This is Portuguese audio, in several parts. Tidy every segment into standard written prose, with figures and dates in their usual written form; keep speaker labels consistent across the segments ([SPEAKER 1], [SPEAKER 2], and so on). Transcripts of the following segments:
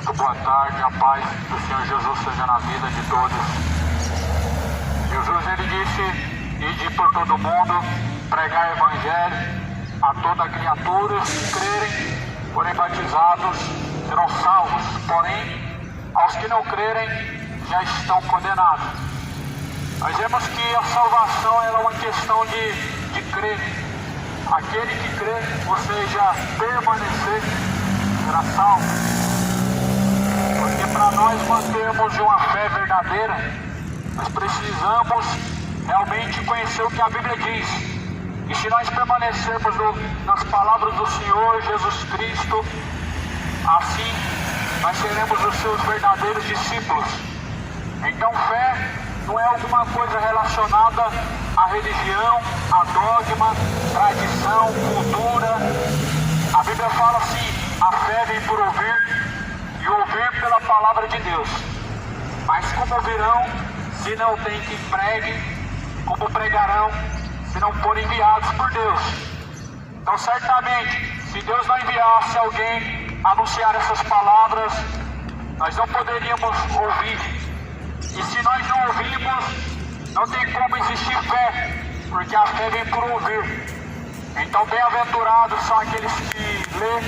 [SPEAKER 1] muito boa tarde, a paz do Senhor Jesus seja na vida de todos. Jesus, ele disse, ide por todo mundo, pregar o evangelho a toda criatura, os que crerem, forem batizados, serão salvos, porém, aos que não crerem, já estão condenados. Nós vemos que a salvação é uma questão de crer. Aquele que crê, ou seja, permanecer, será salvo. Porque para nós mantermos uma fé verdadeira, nós precisamos realmente conhecer o que a Bíblia diz. E se nós permanecermos nas palavras do Senhor Jesus Cristo, assim nós seremos os seus verdadeiros discípulos. Então fé não é alguma coisa relacionada à religião, a dogma, tradição, cultura. A Bíblia fala assim, a fé vem por ouvir e ouvir pela palavra de Deus. Mas como ouvirão se não tem quem pregue? Como pregarão se não forem enviados por Deus? Então certamente, se Deus não enviasse alguém a anunciar essas palavras, nós não poderíamos ouvir. E se nós não ouvimos, não tem como existir fé, porque a fé vem por ouvir. Então bem-aventurados são aqueles que lêem,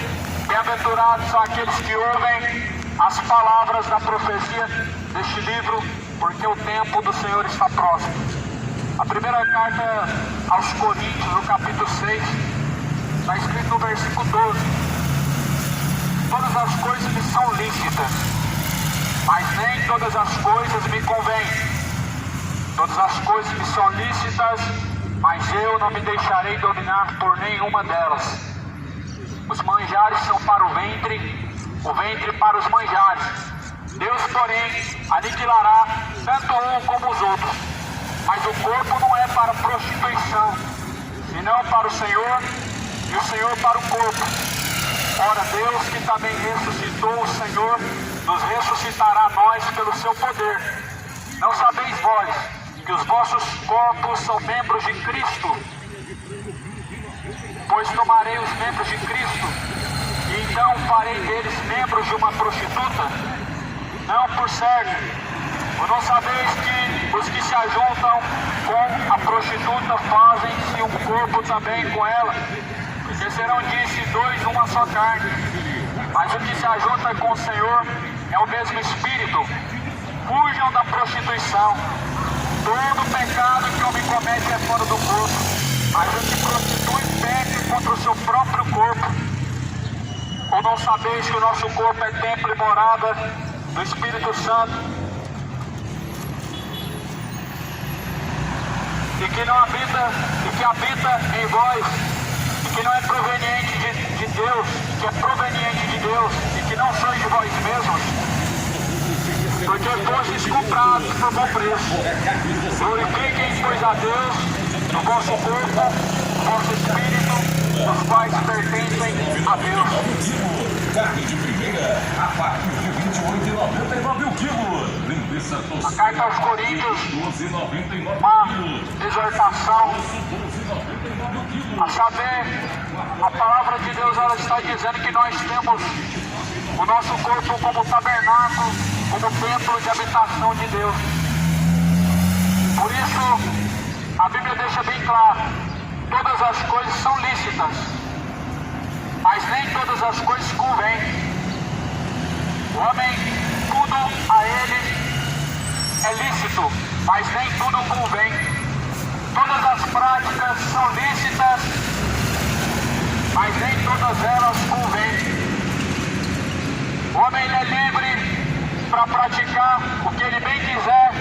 [SPEAKER 1] bem-aventurados são aqueles que ouvem as palavras da profecia deste livro, porque o tempo do Senhor está próximo. A primeira carta aos Coríntios, no capítulo 6, está escrito no versículo 12: todas as coisas me são lícitas, mas nem todas as coisas me convêm. Todas as coisas me são lícitas, mas eu não me deixarei dominar por nenhuma delas. Os manjares são para o ventre para os manjares. Deus, porém, aniquilará tanto um como os outros. Mas o corpo não é para prostituição, senão para o Senhor, e o Senhor para o corpo. Ora, Deus, que também ressuscitou o Senhor, nos ressuscitará nós pelo seu poder. Não sabeis vós que os vossos corpos são membros de Cristo? Pois tomarei os membros de Cristo, e então farei deles membros de uma prostituta? Não, por certo. Ou não sabeis que os que se ajuntam com a prostituta fazem-se um corpo também com ela? Porque serão, disse, dois uma só carne. Mas o que se ajunta com o Senhor é o mesmo Espírito. Fujam da prostituição. Todo pecado que o homem comete é fora do corpo, mas o que prostitui peca contra o seu próprio corpo. Ou não sabeis que o nosso corpo é templo e morada do Espírito Santo, e que habita em vós, e que não é proveniente de Deus, que é proveniente de Deus, e que não sois de vós mesmos, porque fostes comprados por bom preço. Glorifiquem, pois, a Deus no vosso corpo, no vosso espírito, os quais pertencem a Deus.
[SPEAKER 2] Carne de primeira, a partir de R$28,99 o quilo. Linguiça tostada.
[SPEAKER 1] A carta aos Coríntios,
[SPEAKER 2] R$12,99
[SPEAKER 1] uma exortação a saber, a palavra de Deus, ela está dizendo que nós temos o nosso corpo como tabernáculo, como templo de habitação de Deus. Por isso, a Bíblia deixa bem claro, todas as coisas são lícitas, mas nem todas as coisas convêm. O homem, tudo a ele é lícito, mas nem tudo convém. Todas as práticas são lícitas, mas nem todas elas convêm. O homem ele é livre para praticar o que ele bem quiser,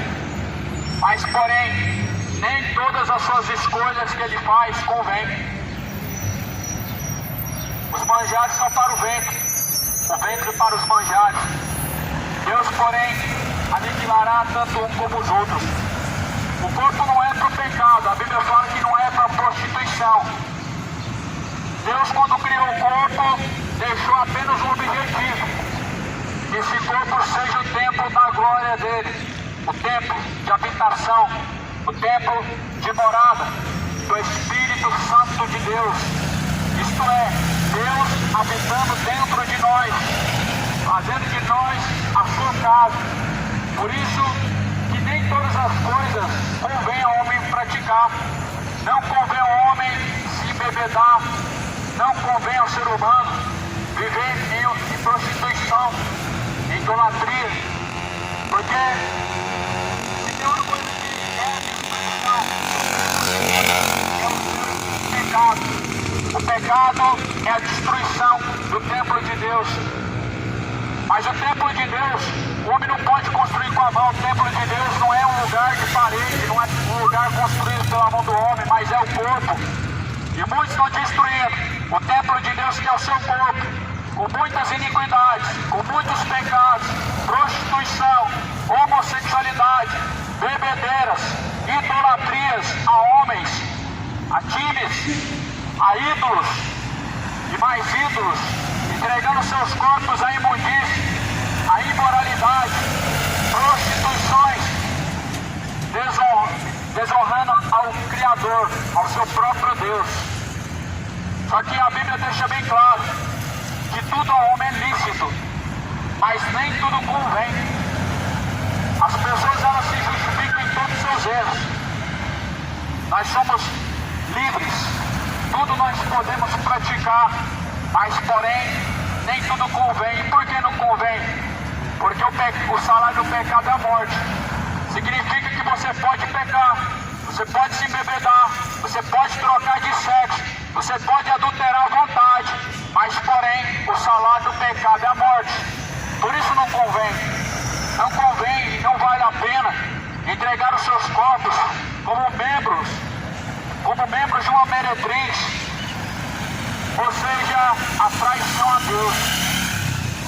[SPEAKER 1] mas porém, nem todas as suas escolhas que ele faz convêm. Os manjares são para o ventre para os manjares. Deus, porém, aniquilará tanto um como os outros. O corpo não é para o pecado, a Bíblia fala que não é para a prostituição. Deus, quando criou o corpo, deixou apenas um objetivo: que esse corpo seja o templo da glória dele, o templo de habitação, o templo de morada do Espírito Santo de Deus. Isto é, Deus habitando dentro de nós. fazendo de nós a sua casa. Por isso que nem todas as coisas convém ao homem praticar. Não convém ao homem se embebedar, não convém ao ser humano viver em prostituição, em idolatria, porque se tem uma coisa que é destruição, é o pecado. O pecado é a destruição do templo de Deus. Mas o templo de Deus, o homem não pode construir com a mão. O templo de Deus não é um lugar de parede, não é um lugar construído pela mão do homem, mas é o corpo. E muitos estão destruindo o templo de Deus, que é o seu corpo, com muitas iniquidades, com muitos pecados, prostituição, homossexualidade, bebedeiras, idolatrias a homens, a times, a ídolos e mais ídolos, entregando seus corpos à imundície, à imoralidade, prostituições, desonrando ao Criador, ao seu próprio Deus. Só que a Bíblia deixa bem claro que tudo ao homem é lícito, mas nem tudo convém. As pessoas, elas se justificam em todos os seus erros. Nós somos livres, tudo nós podemos praticar, mas porém nem tudo convém. E por que não convém? Porque o salário do pecado é a morte. Significa que você pode pecar, você pode se embebedar, você pode trocar de sexo, você pode adulterar à vontade, mas porém o salário do pecado é a morte. Por isso não convém. Não convém e não vale a pena entregar os seus corpos como membros de uma meretriz, ou seja, a traição a Deus.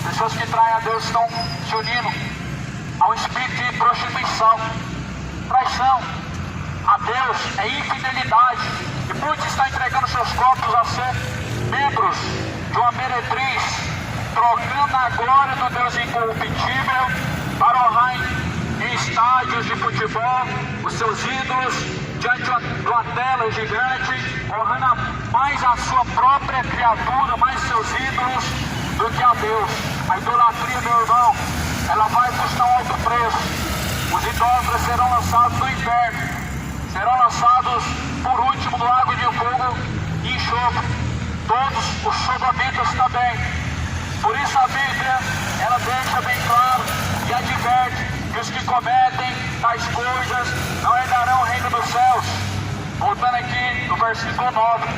[SPEAKER 1] Pessoas que traem a Deus estão se unindo a um espírito de prostituição. Traição a Deus é infidelidade, e muitos estão entregando seus corpos a ser membros de uma meretriz, trocando a glória do Deus incorruptível para honrar em estádios de futebol os seus ídolos, diante de uma tela gigante, honrando mais a sua própria criatura, mais seus ídolos, do que a Deus. A idolatria, meu irmão, ela vai custar um alto preço. Os idólatras serão lançados no inferno, serão lançados por último no lago de fogo e enxofre. Todos os sodomitas também. Por isso a Bíblia, ela deixa bem claro e adverte que os que cometem tais coisas não herdarão o reino dos céus. Voltando aqui no versículo 9,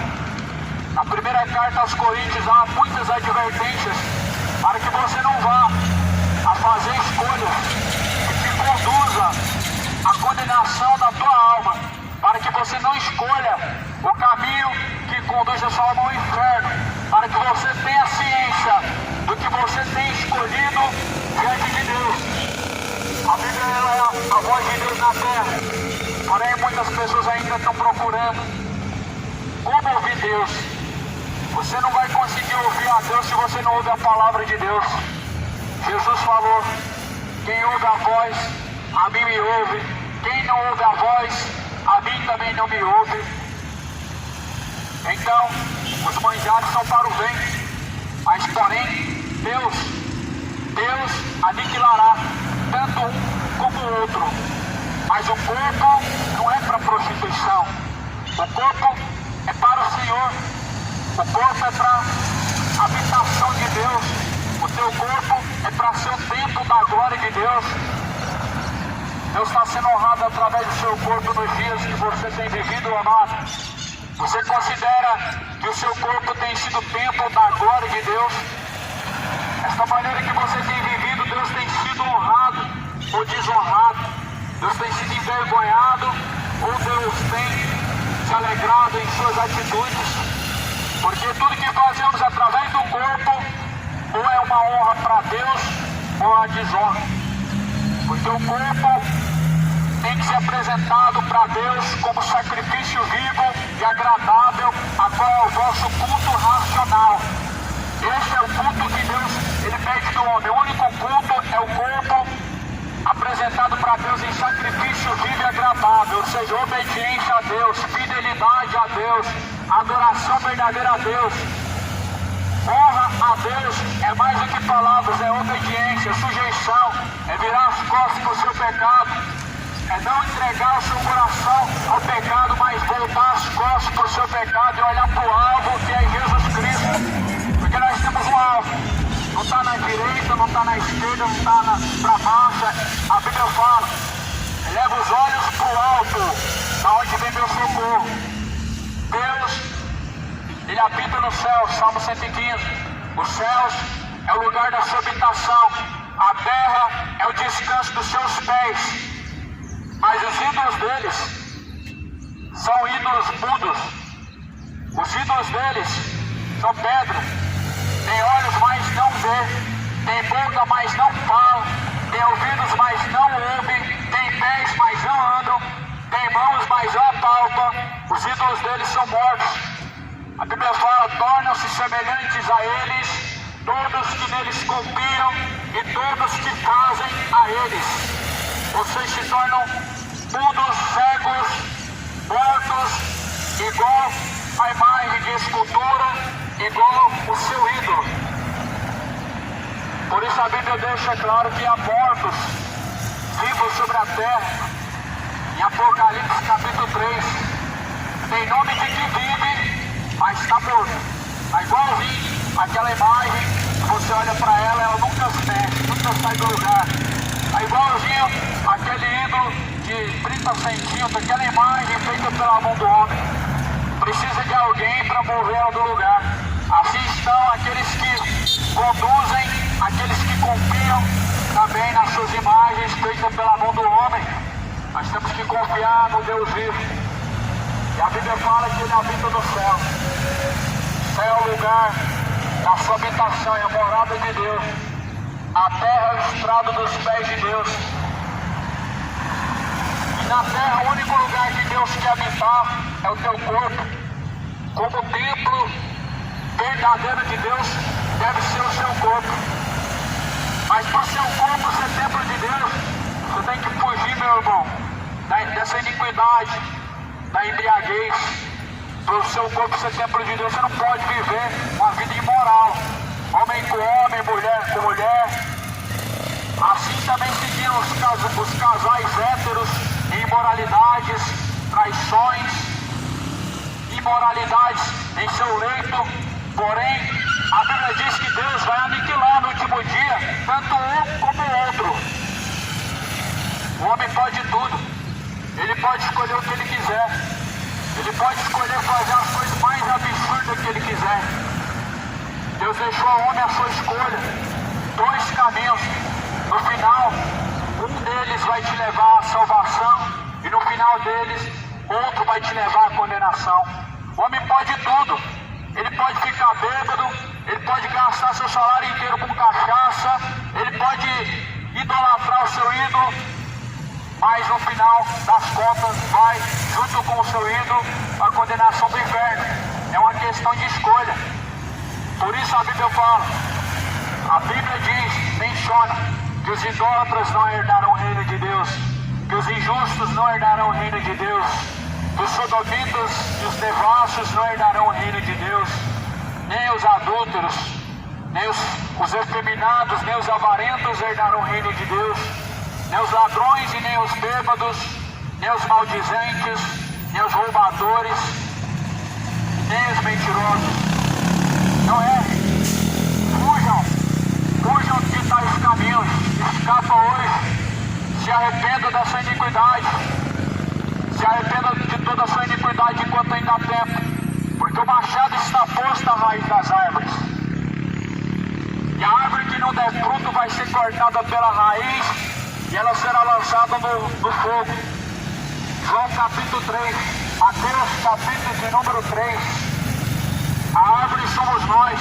[SPEAKER 1] na primeira carta aos Coríntios, há muitas advertências para que você não vá a fazer escolhas que te conduza à condenação da tua alma, para que você não escolha o caminho que conduz a sua alma ao inferno, para que você tenha ciência do que você tem escolhido diante de Deus. A Bíblia é a voz de Deus na terra, porém muitas pessoas ainda estão procurando como ouvir Deus. Você não vai conseguir ouvir a Deus se você não ouve a palavra de Deus. Jesus falou: quem ouve a voz, a mim me ouve. Quem não ouve a voz, a mim também não me ouve. Então, os manjares são para o bem, mas porém Deus aniquilará tanto um como o outro. Mas o corpo não é para prostituição. O corpo é para o Senhor. O corpo é para a habitação de Deus. O teu corpo é para ser o templo da glória de Deus. Deus está sendo honrado através do seu corpo nos dias que você tem vivido, amado. Você considera que o seu corpo tem sido o templo da glória de Deus? Esta maneira que você tem vivido, Deus tem sido honrado ou desonrado? Deus tem sido envergonhado ou Deus tem se alegrado em suas atitudes? Porque tudo que fazemos através do corpo ou é uma honra para Deus ou é uma desonra. Porque o corpo tem que ser apresentado para Deus como sacrifício vivo e agradável, a qual é o vosso culto racional. Esse é o culto que Deus ele pede do homem. O único culto é o corpo apresentado para Deus em sacrifício vivo e agradável, ou seja, obediência a Deus, fidelidade a Deus, adoração verdadeira a Deus. Honra a Deus é mais do que palavras, é obediência, sujeição, é virar as costas para o seu pecado, é não entregar o seu coração ao pecado, mas voltar as costas para o seu pecado e olhar para o alvo, que é Jesus Cristo. Porque nós temos um alvo, não está na direita, não está na esquerda, não está para baixo. A Bíblia fala, leva os olhos para o alto, da onde vem meu socorro. Deus, Ele habita no céu, Salmo 115. Os céus é o lugar da sua habitação, a terra é o descanso dos seus pés. Mas os ídolos deles são ídolos mudos. Os ídolos deles são pedra. Tem olhos, mas não vê. Tem boca, mas não fala. Tem ouvidos, mas não ouvem. Tem pés, mas não andam. Tem mãos, mas não apalpam. Os ídolos deles são mortos. A Bíblia fala, tornam-se semelhantes a eles todos que neles confiam e todos que fazem a eles. Vocês se tornam mudos, cegos, mortos, igual a imagem de escultura, igual o seu ídolo. Por isso a Bíblia deixa claro que há mortos vivos sobre a terra. Em Apocalipse capítulo 3, tem nome de que vive, mas está morto. É igualzinho aquela imagem, se você olha para ela, ela nunca se mexe, nunca sai do lugar. É igualzinho aquele ídolo de 30 centímetros, aquela imagem feita pela mão do homem. Precisa de alguém para mover ela do lugar. Assim estão aqueles que conduzem, aqueles que confiam também nas suas imagens feitas pela mão do homem. Nós temos que confiar no Deus vivo. E a Bíblia fala que Ele habita no céu. O céu é o lugar da sua habitação, é a morada de Deus. A terra é o estrado dos pés de Deus. E na terra o único lugar que Deus quer habitar é o teu corpo. Como templo verdadeiro de Deus deve ser o seu corpo. Mas para o seu corpo ser templo de Deus, você tem que fugir, meu irmão, dessa iniquidade, da embriaguez. Para o seu corpo ser templo de Deus, você não pode viver uma vida imoral. Homem com homem, mulher com mulher. Assim também seguiram os casais héteros em imoralidades, traições, imoralidades em seu leito. Porém, a Bíblia diz que Deus vai aniquilar no último dia, tanto um como o outro. O homem pode tudo. Ele pode escolher o que ele quiser. Ele pode escolher fazer as coisas mais absurdas que ele quiser. Deus deixou ao homem a sua escolha. 2 caminhos. No final, um deles vai te levar à salvação e no final deles, outro vai te levar à condenação. O homem pode tudo. Ele pode ficar bêbado, ele pode gastar seu salário inteiro com cachaça, ele pode idolatrar o seu ídolo, mas no final das contas vai, junto com o seu ídolo, a condenação do inferno. É uma questão de escolha. Por isso a Bíblia fala, a Bíblia diz, menciona, que os idólatras não herdarão o reino de Deus, que os injustos não herdarão o reino de Deus, que os sodomitas e os devassos não herdarão o reino de Deus, nem os adúlteros, nem os efeminados, nem os avarentos herdarão o reino de Deus, nem os ladrões e nem os bêbados, nem os maldizentes, nem os roubadores, nem os mentirosos. Não errem, fujam de tais caminhos, escapa hoje, se arrependa dessa iniquidade, se arrependa de toda a sua iniquidade enquanto ainda há tempo, porque o machado está posto à raiz das árvores, e a árvore que não der fruto vai ser cortada pela raiz, e ela será lançada no fogo. João capítulo 3, Mateus capítulo de número 3, a árvore somos nós,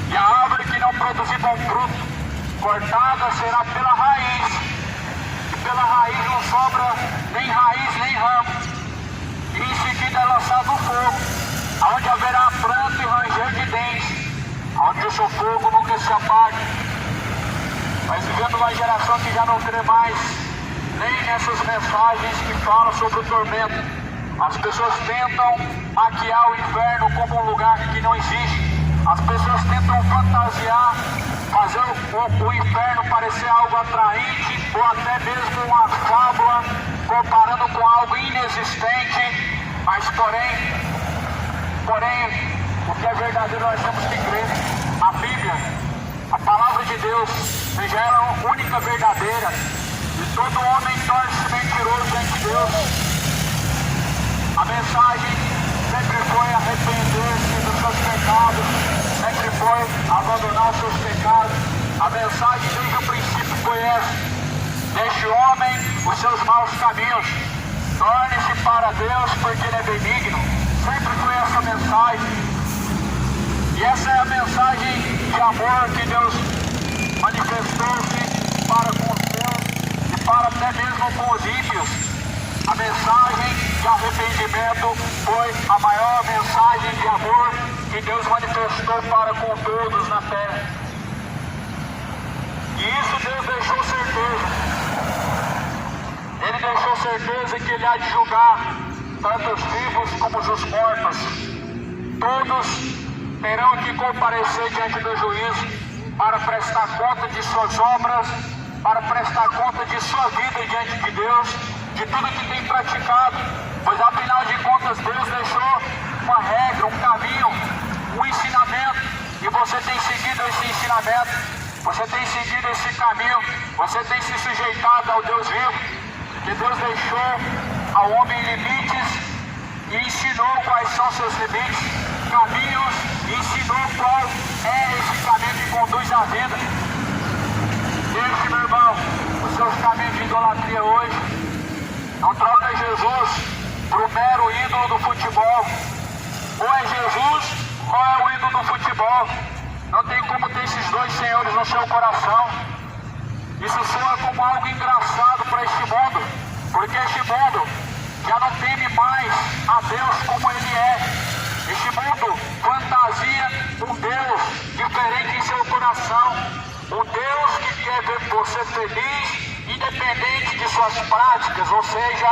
[SPEAKER 1] e a árvore que não produzir bom fruto, cortada será pela raiz, e pela raiz não sobra nem raiz nem ramo, e em seguida é lançado no fogo, onde haverá pranto e ranger de dentes, onde o seu fogo nunca se apague. Mas vivendo uma geração que já não crê mais nem nessas mensagens que falam sobre o tormento. As pessoas tentam maquiar o inferno como um lugar que não existe. As pessoas tentam fantasiar, fazer o inferno parecer algo atraente, ou até mesmo uma fábula, comparando com algo inexistente, mas porém, o que é verdadeiro nós temos que crer. A Bíblia, a palavra de Deus, seja ela a única verdadeira, e todo homem torna-se mentiroso diante de Deus. A mensagem sempre foi arrepender-se dos seus pecados, sempre foi abandonar os seus pecados. A mensagem desde o princípio foi essa: deixe o homem os seus maus caminhos, torne-se para Deus porque Ele é benigno. Sempre foi essa mensagem. E essa é a mensagem de amor que Deus manifestou-se para com os seus e para até mesmo com os ímpios. A mensagem de arrependimento foi a maior mensagem de amor que Deus manifestou para com todos na terra. E isso Deus deixou certeza. Ele deixou certeza que Ele há de julgar tanto os vivos como os mortos. Todos terão que comparecer diante do juízo para prestar conta de suas obras, para prestar conta de sua vida diante de Deus, de tudo que tem praticado, pois afinal de contas Deus deixou uma regra, um caminho, um ensinamento, e você tem seguido esse ensinamento, você tem seguido esse caminho, você tem se sujeitado ao Deus vivo, que Deus deixou ao homem limites e ensinou quais são seus limites, caminhos, e ensinou qual é esse caminho que conduz à vida. Deixe, meu irmão, os seus caminhos de idolatria hoje. Não troca Jesus para o mero ídolo do futebol. Ou é Jesus ou é o ídolo do futebol. Não tem como ter esses dois senhores no seu coração. Isso soa como algo engraçado para este mundo, porque este mundo já não teme mais a Deus como Ele é. Este mundo fantasia um Deus diferente em seu coração, um Deus que quer ver você feliz, independente de suas práticas, ou seja,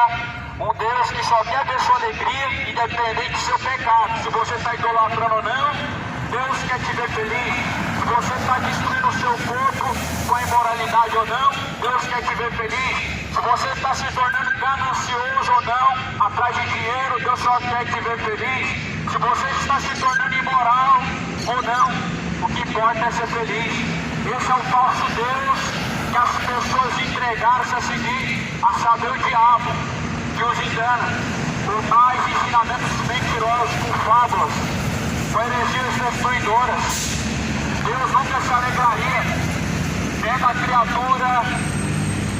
[SPEAKER 1] um Deus que só quer ver sua alegria, independente do seu pecado. Se você está idolatrando ou não, Deus quer te ver feliz. Se você está destruindo o seu corpo com a imoralidade ou não, Deus quer te ver feliz. Se você está se tornando ganancioso ou não, atrás de dinheiro, Deus só quer te ver feliz. Se você está se tornando imoral ou não, o que importa é ser feliz. Esse é o falso Deus que as pessoas entregaram-se a seguir, a saber o diabo, que os engana por mais ensinamentos mentirosos, por fábulas, por heresias destruidoras. Deus nunca se alegraria vendo a criatura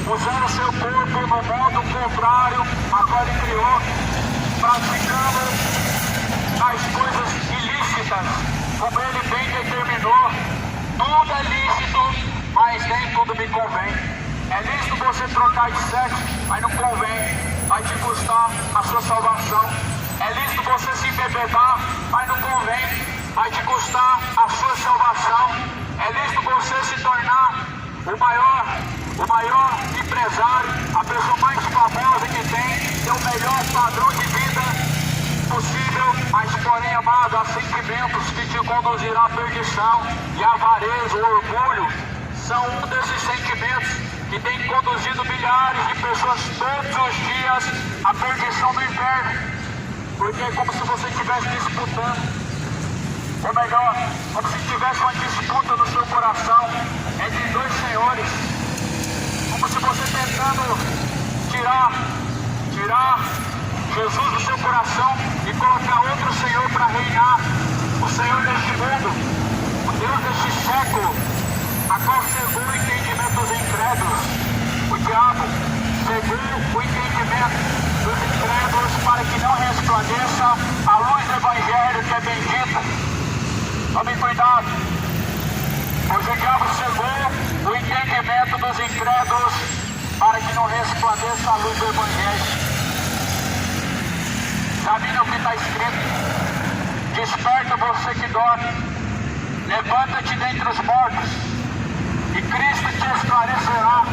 [SPEAKER 1] usando seu corpo no modo contrário a qual Ele criou, praticando as coisas ilícitas, como Ele bem determinou. Tudo é lícito, mas nem tudo me convém. É lícito você trocar de sexo, mas não convém, vai te custar a sua salvação. É lícito você se embebedar, mas não convém, vai te custar a sua salvação. É lícito você se tornar o maior empresário, a pessoa mais famosa que tem o melhor padrão de vida possível, mas porém, amado, há sentimentos que te conduzirão à perdição, e a avareza, o orgulho, são um desses sentimentos que tem conduzido milhares de pessoas todos os dias à perdição do inferno, porque é como se você estivesse disputando, ou melhor, como se tivesse uma disputa no seu coração entre dois senhores, como se você tentando tirar Jesus do seu coração e colocar outro Senhor para reinar, o Senhor deste mundo, o Deus deste século, a qual cegou o entendimento dos incrédulos. O diabo cegou o entendimento dos incrédulos para que não resplandeça a luz do Evangelho que é bendita. Tome cuidado, pois o diabo cegou o entendimento dos incrédulos para que não resplandeça a luz do Evangelho. Sabe o que está escrito? Desperta você que dorme, levanta-te dentre os mortos, e Cristo te esclarecerá.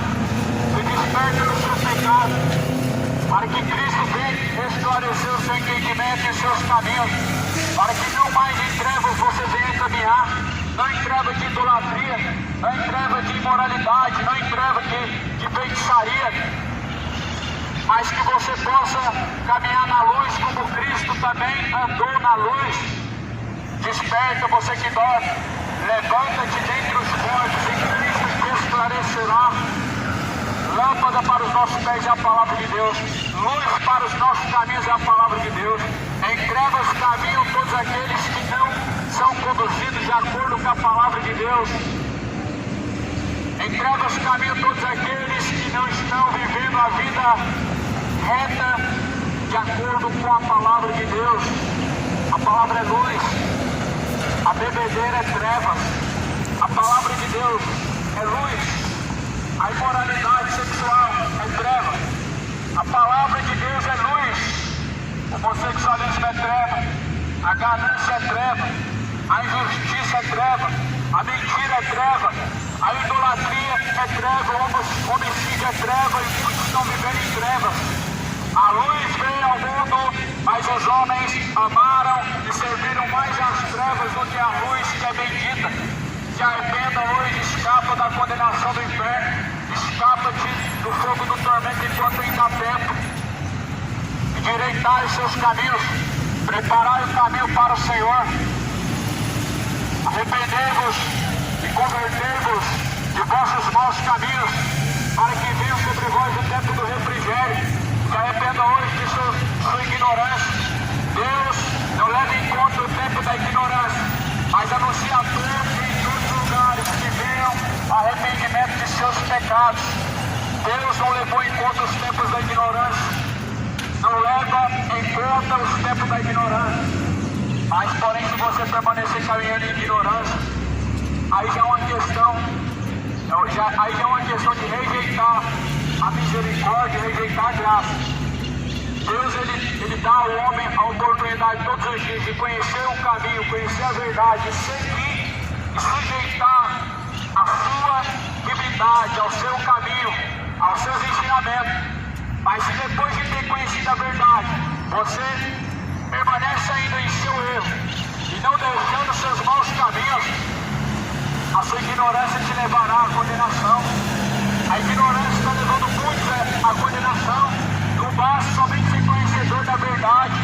[SPEAKER 1] E desperta do seu pecado, para que Cristo venha esclarecer o seu entendimento e os seus caminhos, para que não mais em trevas você venha caminhar, não em trevas de idolatria, não em trevas de imoralidade, não em trevas de feitiçaria, mas que você possa caminhar na luz como Cristo também andou na luz. Desperta você que dorme, levanta-te dentre os mortos, e Cristo te esclarecerá. Lâmpada para os nossos pés é a palavra de Deus, luz para os nossos caminhos é a palavra de Deus. Em trevas caminham todos aqueles que não são conduzidos de acordo com a palavra de Deus. Em trevas caminham todos aqueles que não estão vivendo a vida reta de acordo com a palavra de Deus. A palavra é luz, a bebedeira é trevas, a palavra de Deus é luz. A imoralidade sexual é treva. A palavra de Deus é luz. O homossexualismo é treva. A ganância é treva. A injustiça é treva. A mentira é treva. A idolatria é treva. O homicídio é treva. E muitos estão vivendo em trevas. A luz veio ao mundo, mas os homens amaram e serviram mais as trevas do que a luz que é bendita. Se arrependa hoje, escapa da condenação do inferno, escapa-te do fogo do tormento enquanto ainda há tempo. Endireitai os seus caminhos, preparai o caminho para o Senhor. Arrependei-vos e convertei-vos de vossos maus caminhos, para que venha sobre vós o tempo do refrigério. Se arrependa hoje de sua ignorância. Deus não leva em conta o tempo da ignorância, mas anuncia a todos que venham arrependimento de seus pecados. Deus não levou em conta os tempos da ignorância, não leva em conta os tempos da ignorância. Mas porém, se você permanecer caminhando em ignorância, aí já é uma questão de rejeitar a misericórdia, rejeitar a graça. Deus ele dá ao homem a oportunidade todos os dias de conhecer o caminho, conhecer a verdade, seguir e sujeitar a sua divindade, ao seu caminho, aos seus ensinamentos. Mas se depois de ter conhecido a verdade, você permanece ainda em seu erro e não deixando seus maus caminhos, a sua ignorância te levará à condenação. A ignorância está levando muitos à condenação. Não basta somente ser conhecedor da verdade.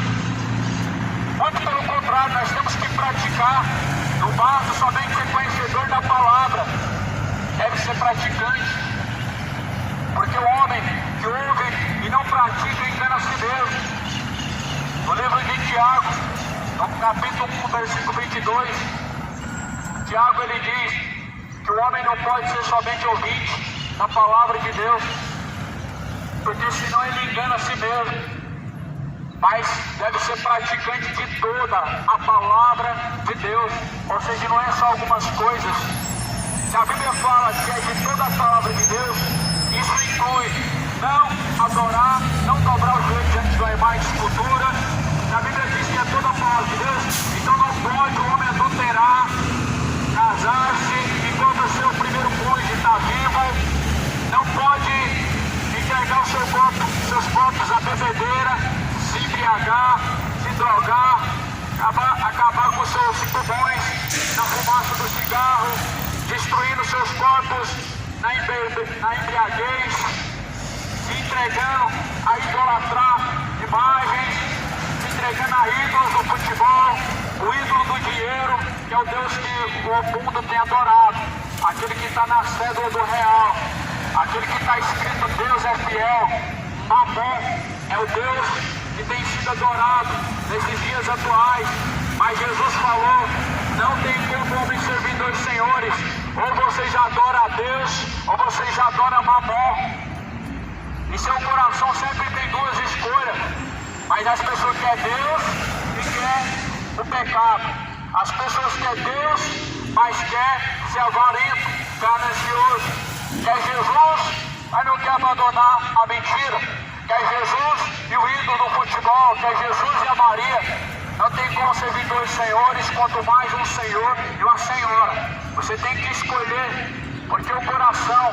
[SPEAKER 1] Muito pelo contrário, nós temos que praticar. Não basta somente ser conhecedor da palavra, deve ser praticante. Porque o homem que ouve e não pratica engana a si mesmo. No livro de Tiago, no capítulo 1, versículo 22, Tiago ele diz que o homem não pode ser somente ouvinte da palavra de Deus, porque senão ele engana a si mesmo. Mas deve ser praticante de toda a palavra de Deus, ou seja, não é só algumas coisas. Se a Bíblia fala que é de toda a palavra de Deus, isso inclui não adorar, não dobrar o joelho diante de uma imagem de escultura. A Bíblia diz que é toda a palavra de Deus, então não pode o homem adulterar, casar-se enquanto o seu primeiro cônjuge está vivo, não pode entregar seus corpos à bebedeira, se embriagar, se drogar, acabar com seus pulmões na fumaça do cigarro, destruindo seus corpos na embriaguez, se entregando a idolatrar imagens, se entregando a ídolos do futebol, o ídolo do dinheiro, que é o Deus que o mundo tem adorado, aquele que está na cédula do real, aquele que está escrito Deus é fiel. Mamon é o Deus que tem sido adorado nesses dias atuais, mas Jesus falou, não tem como o homem servir dois senhores, ou vocês adoram a Deus, ou vocês adoram Mamon. E seu coração sempre tem duas escolhas, mas as pessoas querem Deus e querem o pecado. As pessoas querem Deus, mas querem ser avarento, ganancioso. Quer Jesus, mas não quer abandonar a mentira. Quer Jesus e o ídolo do futebol, quer Jesus e a Maria. Não tem como servir dois senhores, quanto mais um senhor e uma senhora. Você tem que escolher, porque o coração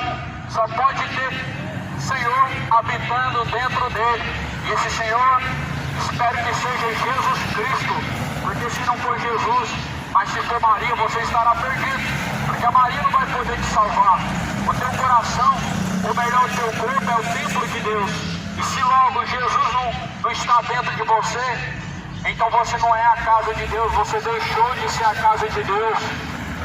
[SPEAKER 1] só pode ter Senhor habitando dentro dele. E esse Senhor espero que seja Jesus Cristo, porque se não for Jesus, mas se for Maria, você estará perdido, porque a Maria não vai poder te salvar. O teu coração, ou melhor, o teu corpo é o templo de Deus, e se logo Jesus não está dentro de você, então você não é a casa de Deus, você deixou de ser a casa de Deus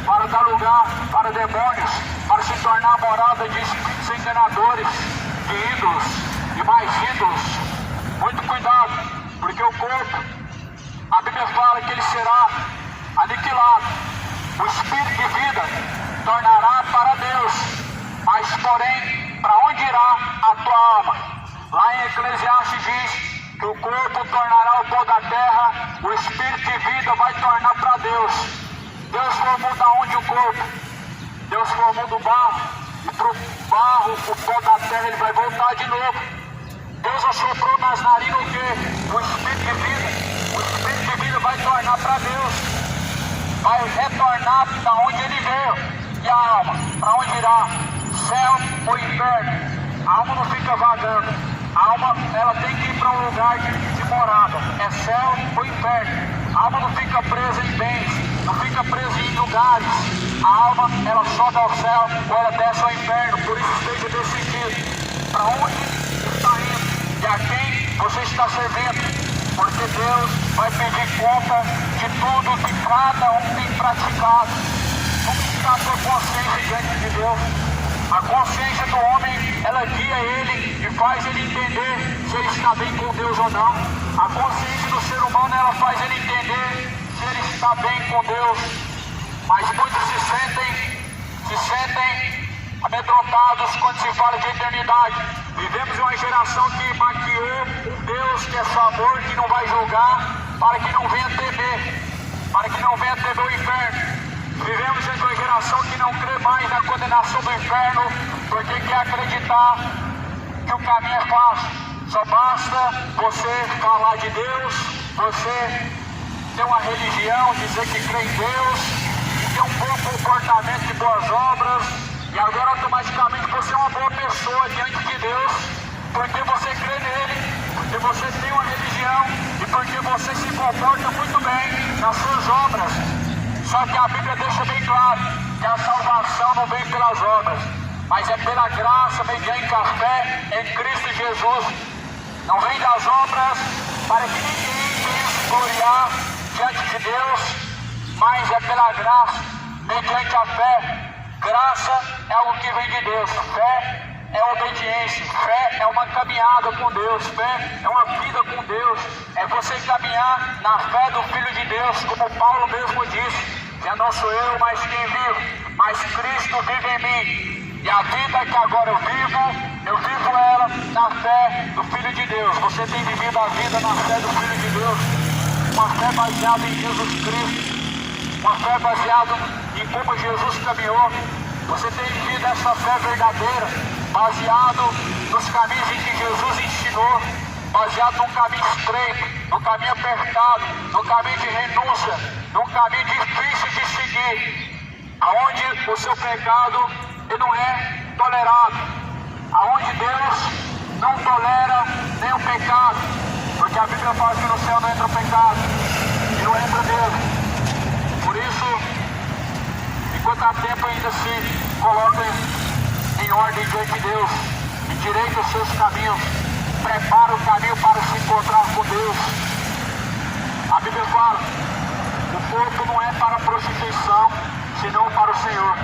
[SPEAKER 1] para dar lugar para demônios, para se tornar morada de espíritos enganadores, de ídolos e mais ídolos. Muito cuidado, porque o corpo, a Bíblia fala que ele será aniquilado. O espírito de vida tornará para Deus, mas porém, para onde irá a tua alma? Lá em Eclesiastes diz que o corpo tornará o pó da terra, o espírito de vida vai tornar para Deus. Deus formou da onde o corpo? Deus formou do barro, e para o barro, o pó da terra, ele vai voltar de novo. Deus assoprou nas narinas o quê? O espírito de vida. O espírito de vida vai tornar para Deus, vai retornar da onde ele veio. E a alma, para onde irá? Céu ou inferno? A alma não fica vagando. A alma, ela tem que ir para um lugar de morada. É céu ou inferno. A alma não fica presa em bens, não fica presa em lugares. A alma, ela sobe ao céu ou ela desce ao inferno. Por isso esteja decidido para onde está indo e a quem você está servindo. Porque Deus vai pedir conta de tudo que cada um tem praticado. Como está a sua consciência diante de Deus? A consciência do homem, ela guia ele e faz ele entender se ele está bem com Deus ou não. A consciência do ser humano, ela faz ele entender se ele está bem com Deus. Mas muitos se sentem amedrontados quando se fala de eternidade. Vivemos uma geração que maquiou um Deus que é favor, que não vai julgar, para que não venha temer, o inferno. Vivemos em uma geração que não crê mais na condenação do inferno, porque quer acreditar que o caminho é fácil. Só basta você falar de Deus, você ter uma religião, dizer que crê em Deus, e ter um bom comportamento de boas obras, e agora automaticamente você é uma boa pessoa diante de Deus, porque você crê nele, porque você tem uma religião e porque você se comporta muito bem nas suas obras. Só que a Bíblia deixa bem claro que a salvação não vem pelas obras, mas é pela graça mediante a fé em Cristo Jesus. Não vem das obras para que ninguém venha se gloriar diante de Deus, mas é pela graça mediante a fé. Graça é algo que vem de Deus, fé é obediência, fé é uma caminhada com Deus, fé é uma vida com Deus, é você caminhar na fé do Filho de Deus, como Paulo mesmo disse. Já não sou eu, mas quem vive, mas Cristo vive em mim. E a vida que agora eu vivo ela na fé do Filho de Deus. Você tem vivido a vida na fé do Filho de Deus, uma fé baseada em Jesus Cristo, uma fé baseada em como Jesus caminhou. Você tem vivido essa fé verdadeira, baseado nos caminhos em que Jesus ensinou, baseado num caminho estreito, num caminho apertado, num caminho de renúncia, num caminho difícil de seguir, aonde o seu pecado ele não é tolerado, aonde Deus não tolera nem o pecado, porque a Bíblia fala que no céu não entra o pecado, e não entra dele. Por isso, enquanto há tempo ainda se coloca em ordem diante de Deus, endireita os seus caminhos, prepara o caminho para se encontrar com Deus. A Bíblia fala, o corpo não é para a prostituição, senão para o Senhor,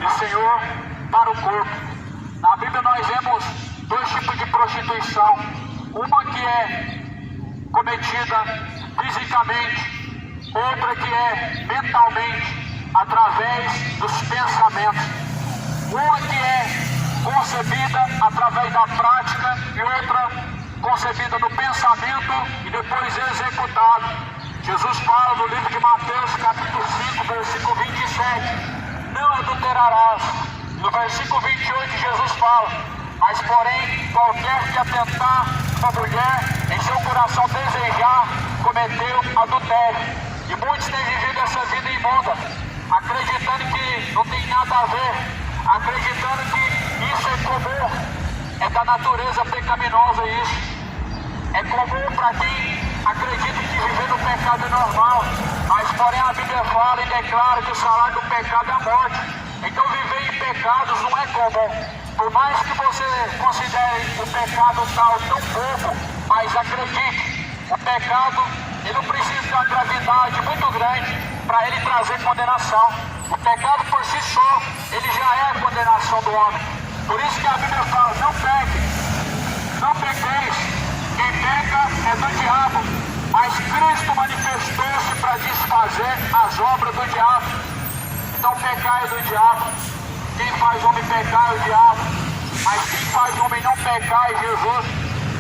[SPEAKER 1] e o Senhor para o corpo. Na Bíblia nós vemos dois tipos de prostituição, uma que é cometida fisicamente, outra que é mentalmente, através dos pensamentos. Uma que é concebida através da prática e outra concebida no pensamento e depois executada. Jesus fala no livro de Mateus, capítulo 5, versículo 27, não adulterarás. No versículo 28 Jesus fala, mas porém qualquer que atentar uma mulher em seu coração desejar, cometeu adultério. E muitos têm vivido essa vida imunda, acreditando que não tem nada a ver, acreditando que isso é comum, é da natureza pecaminosa isso, É comum para quem acredita que viver no pecado é normal, mas porém a Bíblia fala e declara que o salário do pecado é a morte. Então viver em pecados não é comum. Por mais que você considere o pecado tal tão pouco, mas acredite, o pecado ele não precisa de uma gravidade muito grande para ele trazer condenação. O pecado por si só, ele já é a condenação do homem. Por isso que a Bíblia fala, não peque, não pequeis. Quem peca é do diabo, mas Cristo manifestou-se para desfazer as obras do diabo. Então pecar é do diabo. Quem faz homem pecar é o diabo, mas quem faz homem não pecar é Jesus.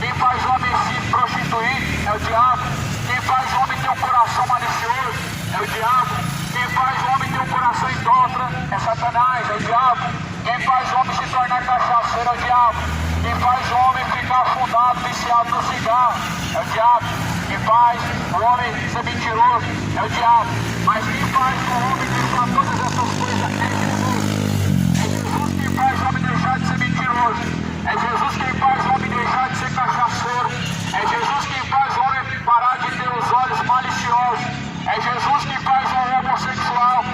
[SPEAKER 1] Quem faz homem se prostituir é o diabo. Quem faz homem ter um coração malicioso é o diabo. Quem faz homem ter um coração idólatra é Satanás, é o diabo. Quem faz homem se tornar cachaceiro é o diabo. Quem faz homem ficar afundado, viciado no cigarro é o diabo. Quem faz o homem ser mentiroso é o diabo. Mas quem faz o homem deixar todas essas coisas é Jesus. É Jesus quem faz o homem deixar de ser mentiroso. É Jesus quem faz o homem deixar de ser cachaceiro. É Jesus quem faz o homem parar de ter os olhos maliciosos. É Jesus quem faz o homossexual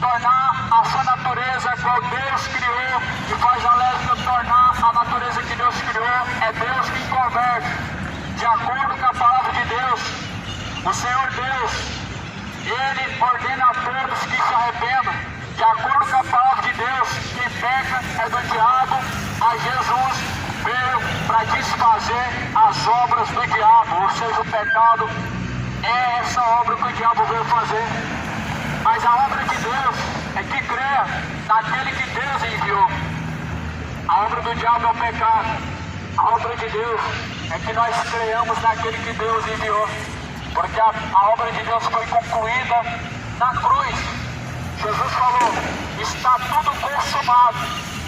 [SPEAKER 1] tornar a sua natureza qual Deus criou e faz a lésbica tornar a natureza que Deus criou. É Deus quem converte. De acordo com a palavra de Deus, o Senhor Deus, Ele ordena a todos que se arrependam. De acordo com a palavra de Deus, quem peca é do diabo, mas Jesus veio para desfazer as obras do diabo, ou seja, o pecado é essa obra que o diabo veio fazer. Mas a obra de Deus é que creia naquele que Deus enviou. A obra do diabo é o pecado. A obra de Deus é que nós creiamos naquele que Deus enviou. Porque a obra de Deus foi concluída na cruz. Jesus falou, está tudo consumado.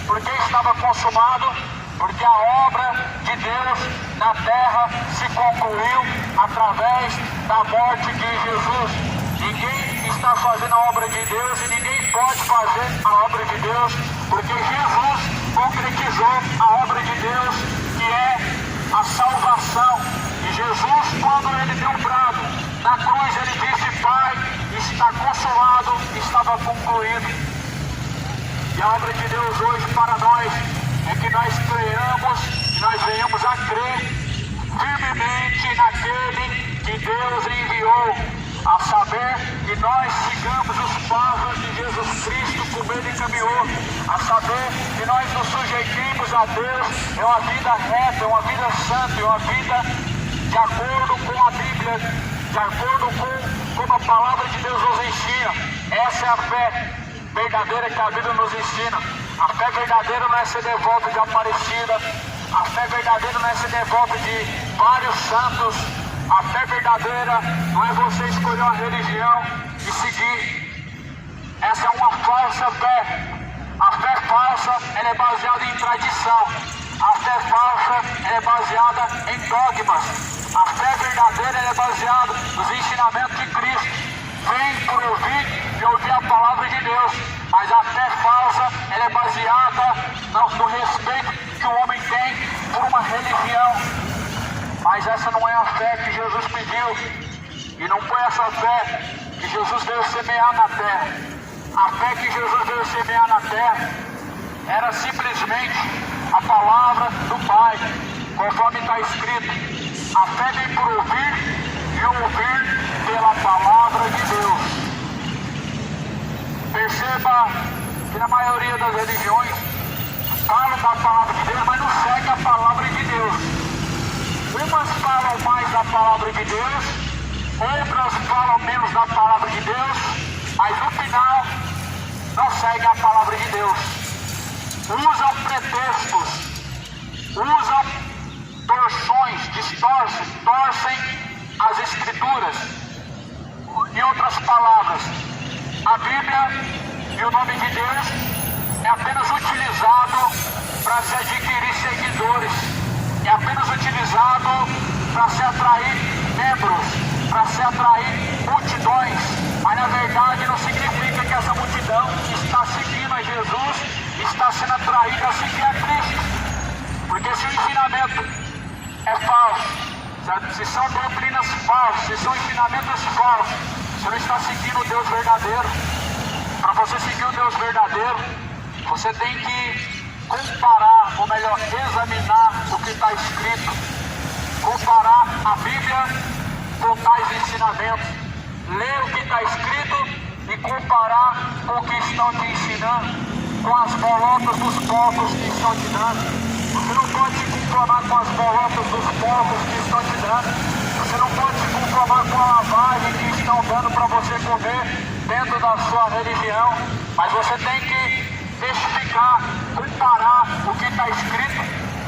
[SPEAKER 1] Por que estava consumado? Porque a obra de Deus na terra se concluiu através da morte de Jesus. Ninguém está fazendo a obra de Deus e ninguém pode fazer a obra de Deus, porque Jesus concretizou a obra de Deus, que é a salvação. E Jesus, quando ele deu um brado na cruz, ele disse, Pai, está consumado, estava concluído. E a obra de Deus hoje para nós é que nós creiamos, nós venhamos a crer firmemente naquele que Deus enviou, a saber que nós sigamos os passos de Jesus Cristo como Ele caminhou, a saber que nós nos sujeitemos a Deus, é uma vida reta, é uma vida santa, é uma vida de acordo com a Bíblia, de acordo com como a palavra de Deus nos ensina. Essa é a fé verdadeira que a Bíblia nos ensina. A fé verdadeira não é ser devoto de Aparecida, a fé verdadeira não é ser devoto de vários santos. A fé verdadeira não é você escolher uma religião e seguir. Essa é uma falsa fé. A fé falsa ela é baseada em tradição. A fé falsa ela é baseada em dogmas. A fé verdadeira ela é baseada nos ensinamentos de Cristo. Vem por ouvir e ouvir a palavra de Deus. Mas a fé falsa ela é baseada no respeito que o homem tem por uma religião. Mas essa não é a fé que Jesus pediu. E não foi essa fé que Jesus veio semear na terra. A fé que Jesus veio semear na terra era simplesmente a palavra do Pai, conforme está escrito. A fé vem por ouvir e ouvir pela palavra de Deus. Perceba que na maioria das religiões falam da palavra de Deus, mas não segue a palavra de Deus. Umas falam mais da palavra de Deus, outras falam menos da palavra de Deus, mas no final não seguem a palavra de Deus. Usam pretextos, usam torções, distorcem, torcem as escrituras. Em outras palavras, a Bíblia e o nome de Deus é apenas utilizado para se adquirir seguidores. É apenas utilizado para se atrair membros, para se atrair multidões. Mas na verdade não significa que essa multidão está seguindo a Jesus, está sendo atraída a seguir a Cristo. Porque se o ensinamento é falso, Se são doutrinas falsas, se são ensinamentos falsos, você não está seguindo o Deus verdadeiro. Para você seguir o Deus verdadeiro, você tem que comparar, ou melhor, examinar o que está escrito. Comparar a Bíblia com tais ensinamentos. Ler o que está escrito e comparar com o que estão te ensinando, com as bolotas dos povos que estão te dando. Você não pode se conformar com as bolotas dos povos que estão te dando. Você não pode se conformar com a lavagem que estão dando para você comer dentro da sua religião. Mas você tem que testificar, comparar o que está escrito,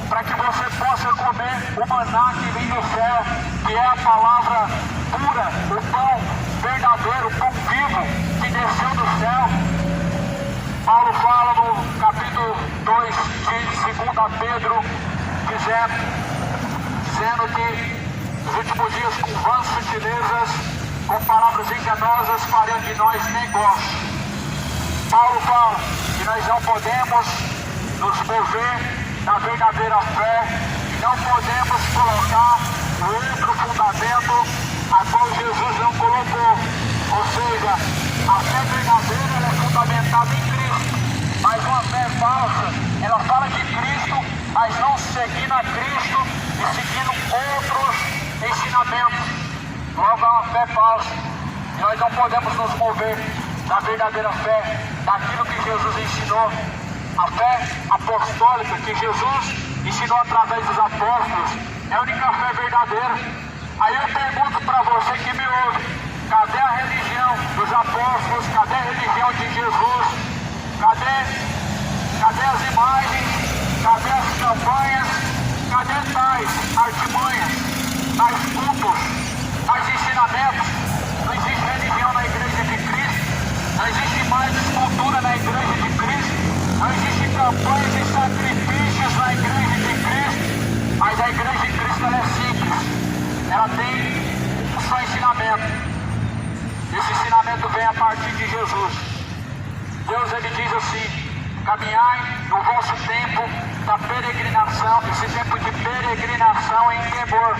[SPEAKER 1] para que você possa comer o maná que vem do céu, que é a palavra pura, o pão verdadeiro, o pão vivo que desceu do céu. Paulo fala no capítulo 2 de 2 Pedro, dizendo que nos últimos dias, com vãs sutilezas, com palavras enganosas, fariam de nós negócio. Paulo fala que nós não podemos nos mover na verdadeira fé, e não podemos colocar outro fundamento a qual Jesus não colocou. Ou seja, a fé verdadeira ela é fundamentada em Cristo, mas uma fé falsa, ela fala de Cristo, mas não seguindo a Cristo e seguindo outros ensinamentos. Logo é uma fé falsa. E nós não podemos nos mover na verdadeira fé, daquilo que Jesus ensinou. A fé apostólica que Jesus ensinou através dos apóstolos é a única fé verdadeira. Aí eu pergunto para você que me ouve, cadê a religião dos apóstolos? Cadê a religião de Jesus? Cadê as imagens? Cadê as campanhas? Cadê tais artimanhas, tais cultos, tais ensinamentos? Não existe religião na igreja de Cristo, não existe mais escultura na igreja de Cristo, não existem campanhas e sacrifícios na igreja de Cristo, mas a igreja de Cristo ela é simples, ela tem um só ensinamento. Esse ensinamento vem a partir de Jesus. Deus ele diz assim: caminhai no vosso tempo da peregrinação, esse tempo de peregrinação em temor.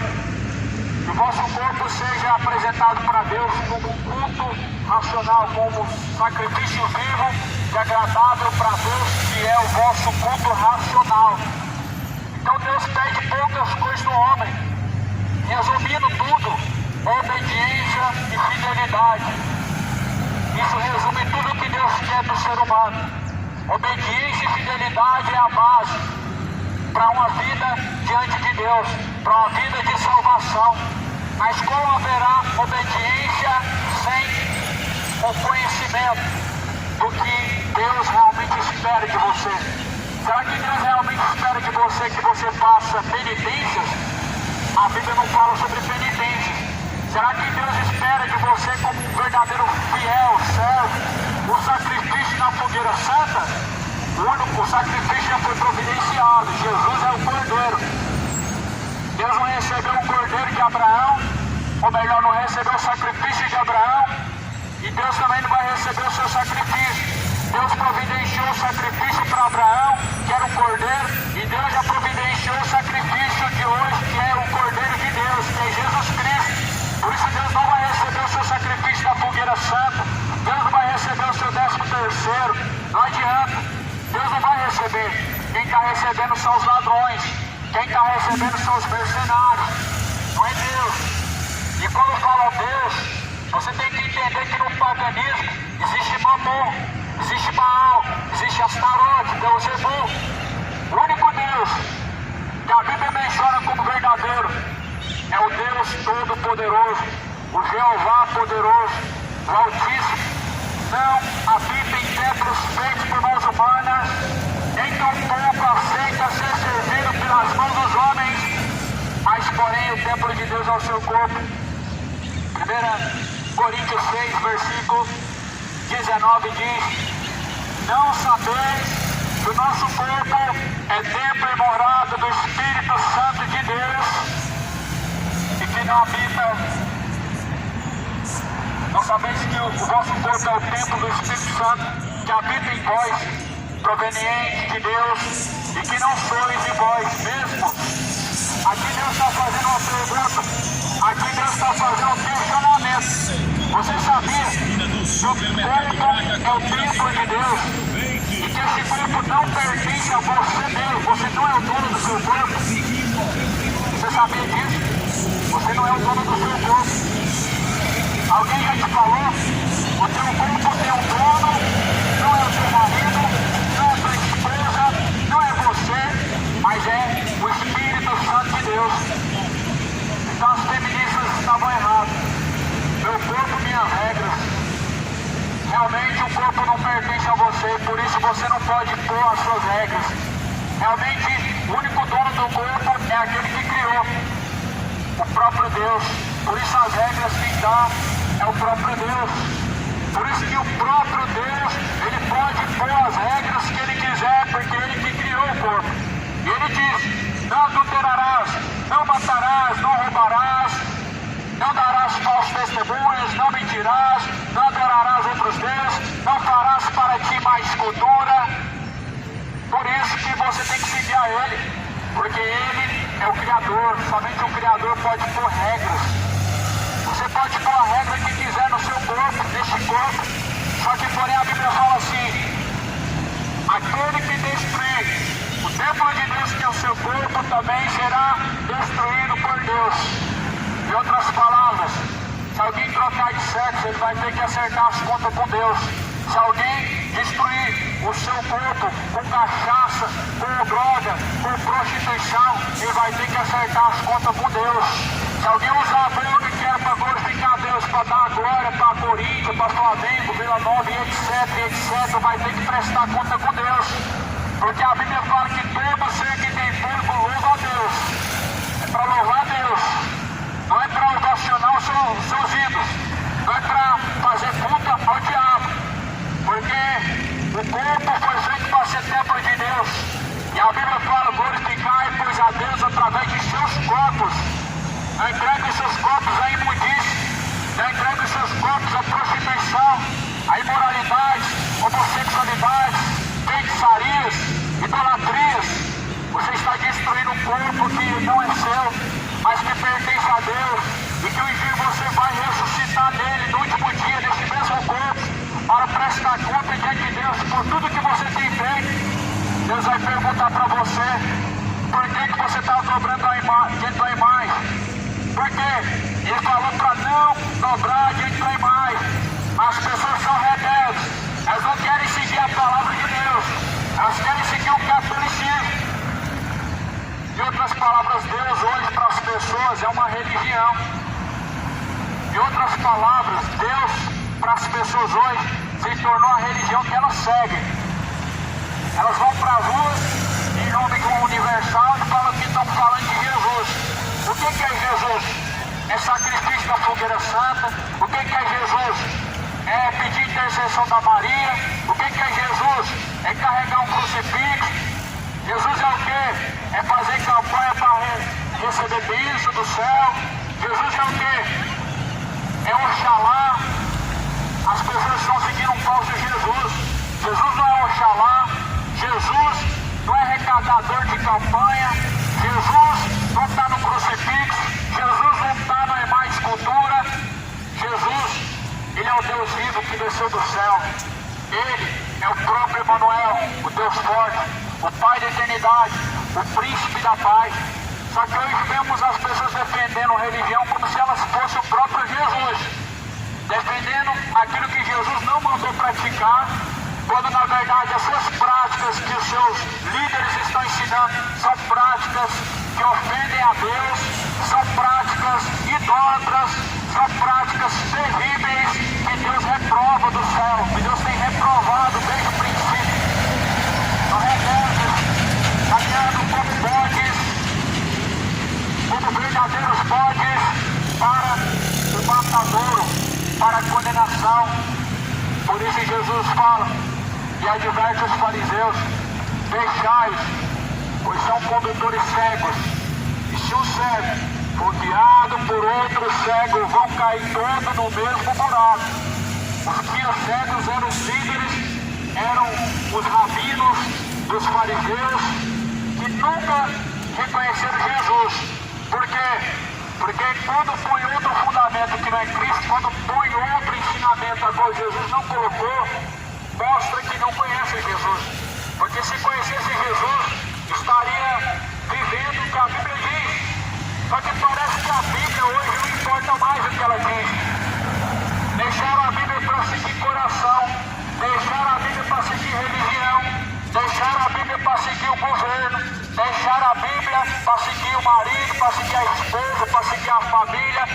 [SPEAKER 1] Que o vosso corpo seja apresentado para Deus como culto racional, como sacrifício vivo e agradável para Deus, que é o vosso culto racional. Então Deus pede poucas coisas do homem, resumindo tudo: obediência e fidelidade. Isso resume tudo o que Deus quer do ser humano. Obediência e fidelidade é a base para uma vida diante de Deus, para uma vida de salvação. Mas como haverá obediência sem o conhecimento do que Deus realmente espera de você? Será que Deus realmente espera de você que você faça penitências? A Bíblia não fala sobre penitências. Será que Deus espera de você como um verdadeiro fiel, servo, o sacrifício na fogueira santa? O sacrifício já foi providenciado. Jesus é o Cordeiro. Deus não recebeu o Cordeiro de Abraão, ou melhor, não recebeu o sacrifício de Abraão, e Deus também não vai receber o seu sacrifício. Deus providenciou o sacrifício para Abraão, que era o Cordeiro, e Deus já providenciou o sacrifício de hoje, que é o Cordeiro de Deus, que é Jesus Cristo. Por isso Deus não vai receber o seu sacrifício da fogueira santa, Deus não vai receber o seu 13º, não adianta, Deus não vai receber. Quem está recebendo são os ladrões, quem está recebendo são os mercenários, não é Deus. E quando fala Deus, você tem que entender que no paganismo existe Mamon, existe Baal, existe Astarote, Deus Zebu. O único Deus que a Bíblia menciona como verdadeiro é o Deus Todo-Poderoso, o Jeová Poderoso, o Altíssimo. Não habita em templos feitos por mãos humanas, nem tampouco aceita ser servido pelas mãos dos homens, mas porém o templo de Deus é o seu corpo. 1 Coríntios 6, versículo 19 diz: não sabeis que o nosso corpo é templo e morada do Espírito Santo de Deus, e que não habita. Não sabeis que o vosso corpo é o templo do Espírito Santo, que habita em vós, proveniente de Deus, e que não sois de vós mesmos, Aqui Deus está fazendo uma pergunta. Aqui Deus está fazendo um questionamento. Você sabia que o corpo é o templo de Deus? E que esse corpo não pertence a você mesmo. Você não é o dono do seu corpo. Você sabia disso? Você não é o dono do seu corpo. Alguém já te falou? O teu corpo tem um dono. Não é o seu marido, não é a sua esposa, não é você, mas é o Espírito Santo de Deus. Então as feministas estavam erradas. Meu corpo, minhas regras. Realmente o corpo não pertence a você, por isso você não pode pôr as suas regras. Realmente o único dono do corpo é aquele que criou, o próprio Deus. Por isso as regras que dá é o próprio Deus. Por isso que o próprio Deus, ele pode pôr as regras que ele quiser, porque ele que criou o corpo. E ele diz: não adulterarás, não matarás, não roubarás, não darás falsos testemunhos, não mentirás, não adorarás outros deuses, não farás para ti mais escultura. Por isso que você tem que seguir a ele, porque ele é o Criador. Somente o Criador pode pôr regras. Você pode pôr a regra que quiser no seu corpo, neste corpo. Só que porém a Bíblia fala assim: aquele que destruir o templo de Deus, que é o seu corpo, também será destruído por Deus. Em outras palavras, se alguém trocar de sexo, ele vai ter que acertar as contas com Deus. Se alguém destruir o seu corpo com cachaça, com droga, com prostituição, ele vai ter que acertar as contas com Deus. Se alguém usar a boca que era para glorificar Deus, para dar glória para Corinthians, para Flamengo, Vila Nova, etc, vai ter que prestar conta com Deus. Porque a Bíblia fala que todo ser que tem fôlego louva a Deus. É para louvar a Deus. Não é para ovacionar os seus ídolos. Não é para fazer culto ao diabo. Porque o corpo foi feito para ser templo de Deus. E a Bíblia fala: glorificai, pois, a Deus através de seus corpos. Não entregue os seus corpos à imundície. Não entregue os seus corpos à prostituição, à imoralidade, homossexualidade, feitiçarias, idolatrias. Você está destruindo um corpo que não é seu, mas que pertence a Deus. E que um dia você vai ressuscitar nele no último dia desse mesmo corpo, para prestar conta diante de Deus por tudo que você tem feito. Deus vai perguntar para você: por que você está dobrando diante da imagem? Porque ele falou para não dobrar diante da imagem. As pessoas são rebeldes, elas não querem seguir a palavra de Deus, elas querem seguir o catolicismo. Em outras palavras, Deus hoje para as pessoas é uma religião. Em outras palavras, Deus para as pessoas hoje se tornou a religião que elas seguem. Elas vão para a rua em nome de um universal e falam que estão falando de Jesus. O que é Jesus? É sacrifício da fogueira santa. O que é Jesus? É pedir intercessão da Maria. O que é Jesus? É carregar um crucifixo. Jesus é o quê? É fazer campanha para receber bênção do céu. Jesus é o quê? É Oxalá. As pessoas estão seguindo um falso Jesus. Jesus não é Oxalá. Jesus não é arrecadador de campanha. Jesus não está no crucifixo. Jesus não está na imagem escultura. Jesus, ele é o Deus vivo que desceu do céu. Ele é o próprio Emmanuel, o Deus forte, o Pai da eternidade, o Príncipe da paz. Só que hoje vemos as pessoas defendendo religião como se elas fossem o próprio Jesus, defendendo aquilo que Jesus não mandou praticar, quando na verdade essas práticas que os seus líderes estão ensinando são práticas que ofendem a Deus, são práticas idólatras, são práticas terríveis que Deus reprova do céu, que Deus tem reprovado desde o princípio. São rebeldes, caminhando como bodes, como verdadeiros bodes para o matadouro, para a condenação. Por isso Jesus fala e adverte os fariseus: deixai-os, pois são condutores cegos. E se o cego for guiado por outro cego, vão cair todos no mesmo buraco. Os guias cegos eram os líderes, eram os rabinos dos fariseus, que nunca reconheceram Jesus. Por quê? Porque quando põe outro fundamento que não é Cristo, quando põe outro ensinamento a qual Jesus não colocou, mostra que não conhece Jesus. Porque se conhecesse Jesus, estaria vivendo o que a Bíblia diz. Só que parece que a Bíblia hoje não importa mais o que ela diz. Deixaram a Bíblia para seguir coração, deixaram a Bíblia para seguir religião, deixaram a Bíblia para seguir o governo, deixaram a Bíblia para seguir o marido, para seguir a esposa, para seguir a família,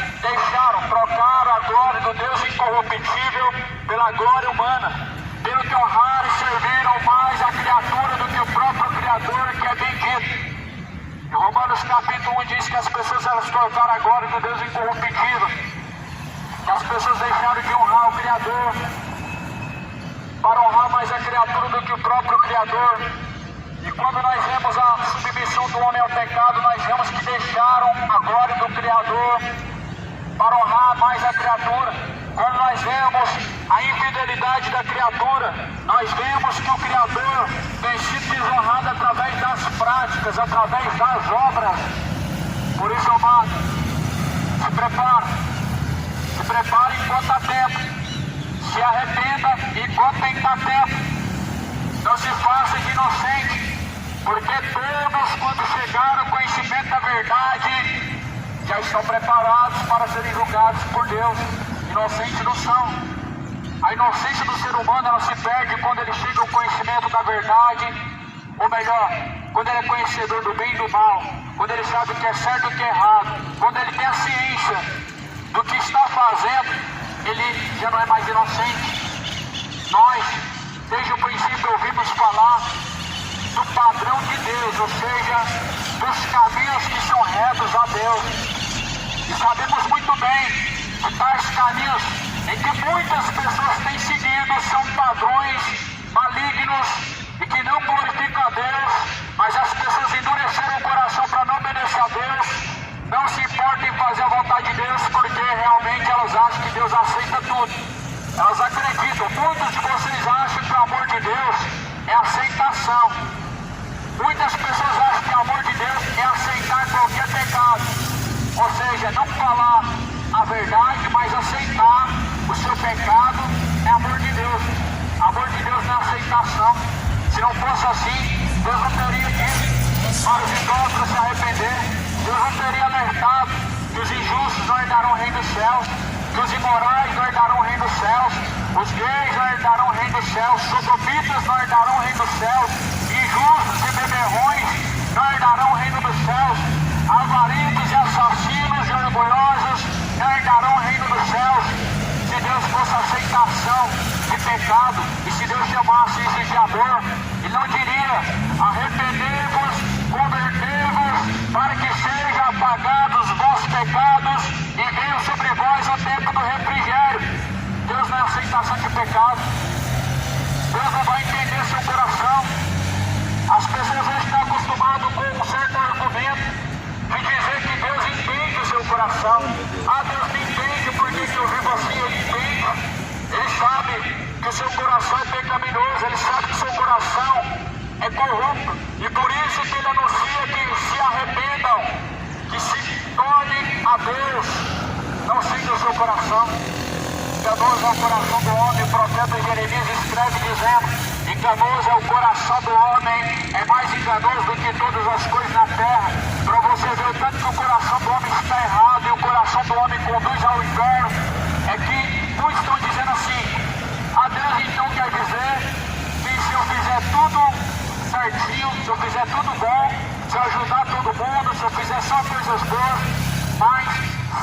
[SPEAKER 1] trocaram a glória do Deus incorruptível pela glória humana, pelo que honrar e serviram mais a criatura do que o próprio Criador, que é bendito. Em Romanos capítulo 1 diz que as pessoas elas trocaram a glória do Deus incorruptível, que as pessoas deixaram de honrar o Criador para honrar mais a criatura do que o próprio Criador. E quando nós vemos a submissão do homem ao pecado, nós vemos que deixaram a glória do Criador para honrar mais a criatura. Quando nós vemos a infidelidade da criatura, nós vemos que o Criador tem sido desonrado através das práticas, através das obras. Por isso, amado, se prepare enquanto há tempo, se arrependa enquanto ainda há tempo, não se faça de inocente, porque todos, quando chegaram ao conhecimento da verdade, já estão preparados para serem julgados por Deus. Inocentes não são. A inocência do ser humano ela se perde quando ele chega ao conhecimento da verdade, ou melhor, quando ele é conhecedor do bem e do mal, quando ele sabe o que é certo e o que é errado, quando ele tem a ciência do que está fazendo, ele já não é mais inocente. Nós, desde o princípio, ouvimos falar do padrão de Deus, ou seja, dos caminhos que são retos a Deus. E sabemos muito bem que tais caminhos em que muitas pessoas têm seguido são padrões malignos e que não glorificam a Deus, mas as pessoas endureceram o coração para não obedecer a Deus, não se importam em fazer a vontade de Deus, porque realmente elas acham que Deus aceita tudo. Elas acreditam, muitos de vocês acham que o amor de Deus é aceitação. Muitas pessoas acham que o amor de Deus é aceitar qualquer pecado, ou seja, não falar a verdade, mas aceitar o seu pecado é amor de Deus. Amor de Deus não é aceitação. Se não fosse assim, Deus não teria dito para os idólatras se arrepender. Deus não teria alertado que os injustos não herdarão o reino dos céus, que os imorais não herdarão o reino dos céus, os gays não herdarão o reino dos céus, sodomitas não herdarão o reino dos céus, injustos e beberrões não herdarão o reino dos céus, avarentos e assassinos e orgulhosos não herdarão o reino dos céus. Se Deus fosse aceitação de pecado, e se Deus chamasse isso de amor, Ele não diria: arrependei-vos, convertei-vos, para que sejam apagados os vossos pecados e venham sobre vós o tempo do refrigério. Deus não é aceitação de pecado. Deus não vai entender seu coração. As pessoas já estão acostumadas com um certo argumento de dizer que Deus entende o seu coração. Ah, Deus me entende porque eu vivo assim, Ele entende. Ele sabe que o seu coração é pecaminoso, Ele sabe que o seu coração é corrupto. E por isso que Ele anuncia que se arrependam, que se tornem a Deus. Não siga o seu coração. Enganoso é o coração do homem. O profeta Jeremias escreve dizendo: enganoso é o coração do homem, é mais enganoso do que todas as coisas na terra. Para você ver o tanto que o coração do homem está errado e o coração do homem conduz ao inferno, é que muitos estão dizendo assim: a Deus então quer dizer que se eu fizer tudo certinho, se eu fizer tudo bom, se eu ajudar todo mundo, se eu fizer só coisas boas, mas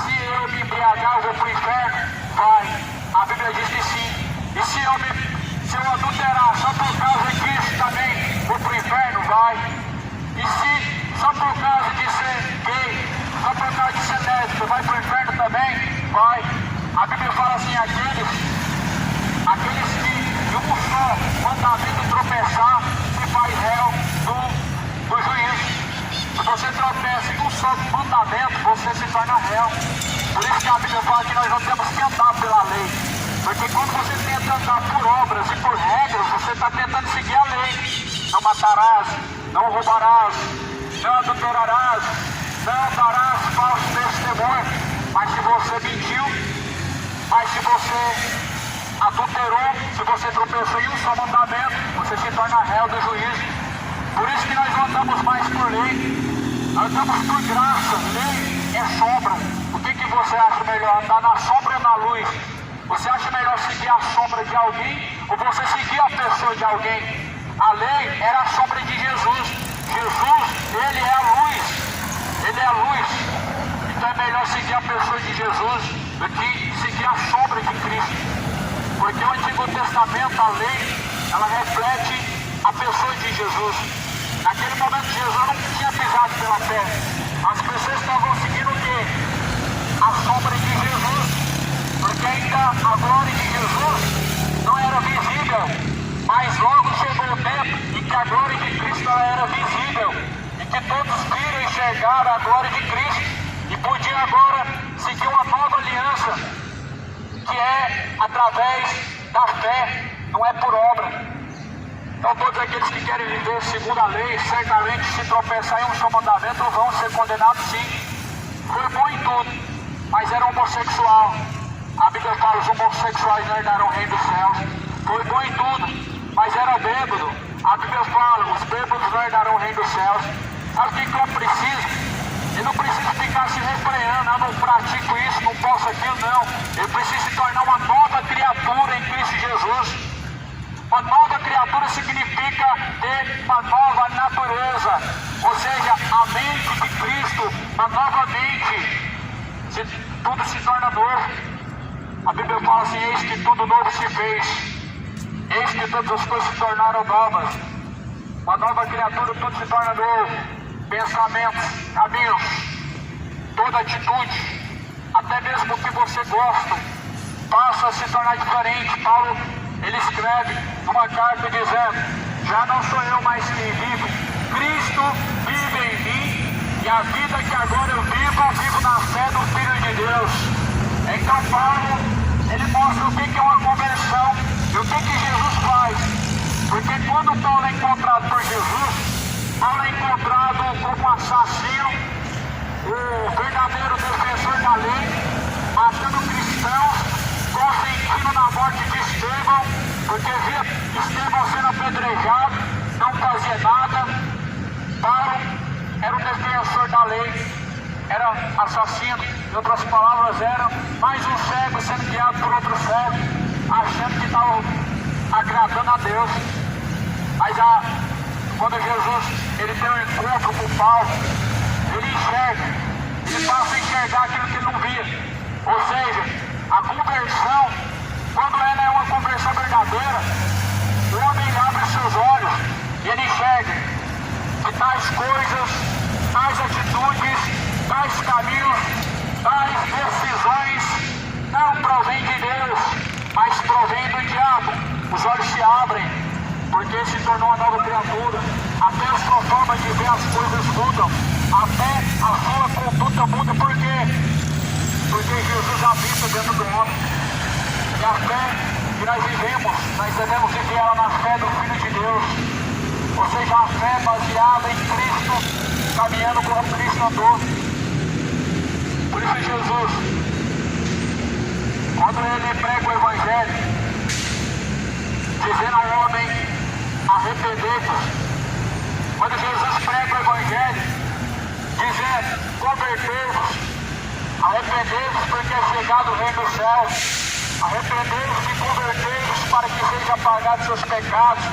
[SPEAKER 1] se eu me embriagar eu vou para o inferno? Vai. A Bíblia diz que sim. E se eu adulterar só por causa disso também vou para o inferno? Vai. E se só por causa de ser gay, só por causa de ser lésbico, vai para o inferno também? Vai. A Bíblia fala assim: aqueles que de um só mandamento tropeçar se faz réu do juízo. Se você tropeça em um só mandamento, você se torna réu. Por isso que a Bíblia fala que nós não temos que andar pela lei. Porque quando você tenta andar por obras e por regras, você está tentando seguir a lei. Não matarás, não roubarás, não adulterarás, não darás falso testemunho. Mas se você mentiu, mas se você adulterou, se você tropeçou em um só mandamento, você se torna réu do juízo. Por isso que nós não andamos mais por lei, nós andamos por graça. Lei é sombra. O que você acha melhor, andar na sombra ou na luz? Você acha melhor seguir a sombra de alguém ou você seguir a pessoa de alguém? A lei era a sombra de Jesus. Jesus, ele é a luz. Ele é a luz. Então é melhor seguir a pessoa de Jesus do que seguir a sombra de Cristo. Porque o Antigo Testamento, a lei, ela reflete a pessoa de Jesus. Naquele momento Jesus não tinha pisado pela terra. As pessoas estavam seguindo o quê? A sombra de Jesus. Porque ainda a glória de Jesus não era visível. Mas logo chegou o tempo em que a glória de Cristo era visível. E que todos viram e enxergaram a glória de Cristo. E podiam agora seguir uma nova aliança. Que é através da fé, não é por obra. Então todos aqueles que querem viver segundo a lei, certamente se tropeçar em um só mandamento vão ser condenados sim. Foi bom em tudo, mas era homossexual. A Bíblia fala, os homossexuais não herdarão o reino dos céus. Foi bom em tudo, mas era bêbado. A Bíblia fala, os bêbados não herdarão o reino dos céus. Sabe o que eu preciso? Eu não preciso ficar se refreando, eu não pratico isso, não posso aquilo, não. Eu preciso se tornar uma nova criatura em Cristo Jesus. Uma nova criatura significa ter uma nova natureza, ou seja, a mente de Cristo, uma nova mente. Tudo se torna novo. A Bíblia fala assim, eis que tudo novo se fez. Eis que todas as coisas se tornaram novas. Uma nova criatura, tudo se torna novo. Pensamentos, caminhos, toda atitude, até mesmo o que você gosta, passa a se tornar diferente. Paulo, ele escreve numa carta dizendo, já não sou eu mais quem vivo, Cristo vive em mim, e a vida que agora eu vivo na fé do Filho de Deus. Então Paulo, ele mostra o que é uma conversão e o que Jesus faz. Porque quando Paulo é encontrado por Jesus, Paulo é encontrado como um assassino, o verdadeiro defensor da lei, matando cristãos, consentindo na morte de Estevão, porque via Estevão sendo apedrejado, não fazia nada. Paulo era o defensor da lei, era assassino, em outras palavras, era mais um cego sendo guiado por outro cego, achando que estava agradando a Deus. Mas quando Jesus ele tem um encontro com Paulo, ele enxerga, ele passa a enxergar aquilo que ele não via. Ou seja, a conversão, quando ela é uma conversão verdadeira, o homem abre seus olhos e ele enxerga que tais coisas, tais atitudes, tais caminhos, tais decisões não provém de Deus, mas provém do diabo. Os olhos se abrem, porque se tornou uma nova criatura. Até a sua forma de ver as coisas mudam, até a sua conduta muda. Por quê? Porque Jesus habita dentro do homem. E a fé que nós vivemos, nós devemos viver ela na fé do Filho de Deus. Ou seja, a fé baseada em Cristo, caminhando como Cristo andou. Por isso Jesus, quando ele prega o Evangelho, dizendo ao homem, arrependei-vos. Quando Jesus prega o Evangelho, dizendo, convertei-vos, arrependei-vos porque é chegado o reino dos céus, arrependei-vos e convertei-vos para que sejam apagados seus pecados.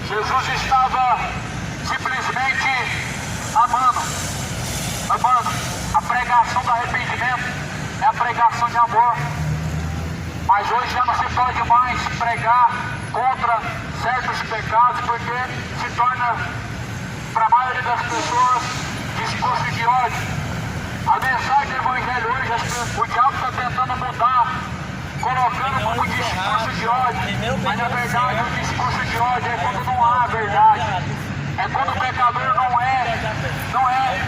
[SPEAKER 1] Jesus estava simplesmente amando. A pregação do arrependimento é a pregação de amor. Mas hoje já não se pode mais pregar contra certos pecados, porque se torna, para a maioria das pessoas, discurso de ódio. A mensagem do Evangelho hoje, o diabo está tentando mudar, colocando como discurso de ódio. Mas na verdade o discurso de ódio é quando não há verdade. É quando o pecador não é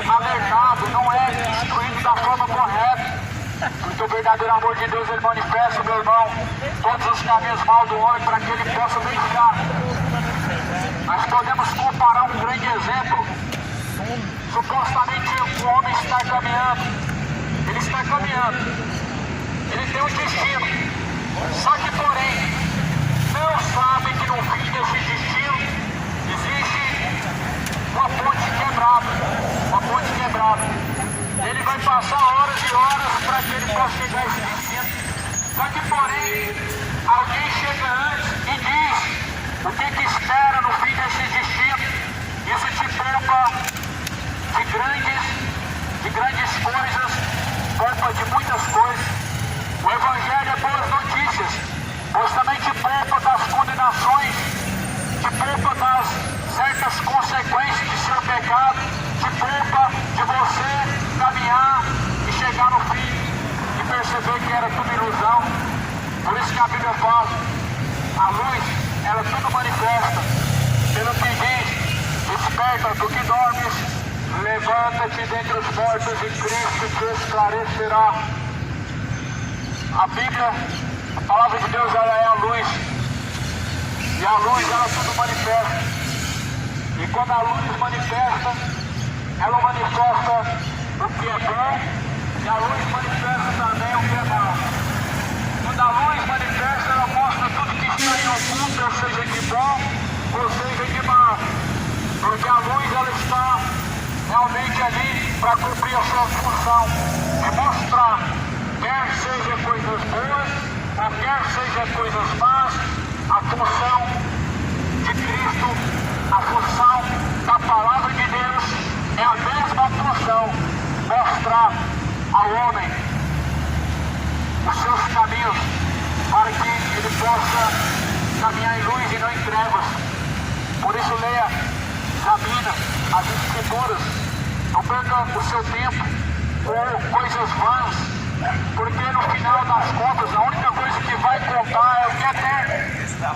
[SPEAKER 1] alertado, não é instruído da forma correta. Porque o verdadeiro amor de Deus, ele manifesta, meu irmão, todos os caminhos mal do homem para que ele possa deixar. Nós podemos comparar um grande exemplo Supostamente o homem está caminhando. Ele está caminhando. Ele tem um destino. Só que, porém, não sabe que no fim desse destino existe uma ponte quebrada. Uma ponte quebrada. Ele vai passar horas e horas para que ele possa chegar a esse destino. Só que, porém, alguém chega antes e diz o que espera no fim desse destino. Isso te poupa de grandes coisas, poupa de muitas coisas. O Evangelho é boas notícias, pois também te poupa das condenações, te poupa das certas consequências de seu pecado, te poupa de você caminhar e chegar no fim e perceber que era tudo ilusão. Por isso que a Bíblia fala, a luz, ela tudo manifesta, pelo que diz, desperta do que dormes, levanta-te dentre os mortos e Cristo te esclarecerá. A Bíblia, a palavra de Deus, ela é a luz. E a luz, ela tudo manifesta. E quando a luz manifesta, ela manifesta o que é bom, e a luz manifesta também o que é mal. Quando a luz manifesta, ela mostra tudo que está em oculto, ou seja de bom, ou seja de mal. Porque a luz, ela está realmente ali para cumprir a sua função, de mostrar, quer seja coisas boas, ou quer seja coisas más, a função de Cristo, a função da palavra de Deus é a mesma função, mostrar ao homem os seus caminhos, para que ele possa caminhar em luz e não em trevas. Por isso leia, examina as Escrituras, não perca o seu tempo com coisas vãs, porque no final das contas a única coisa que vai contar é o que é eterno.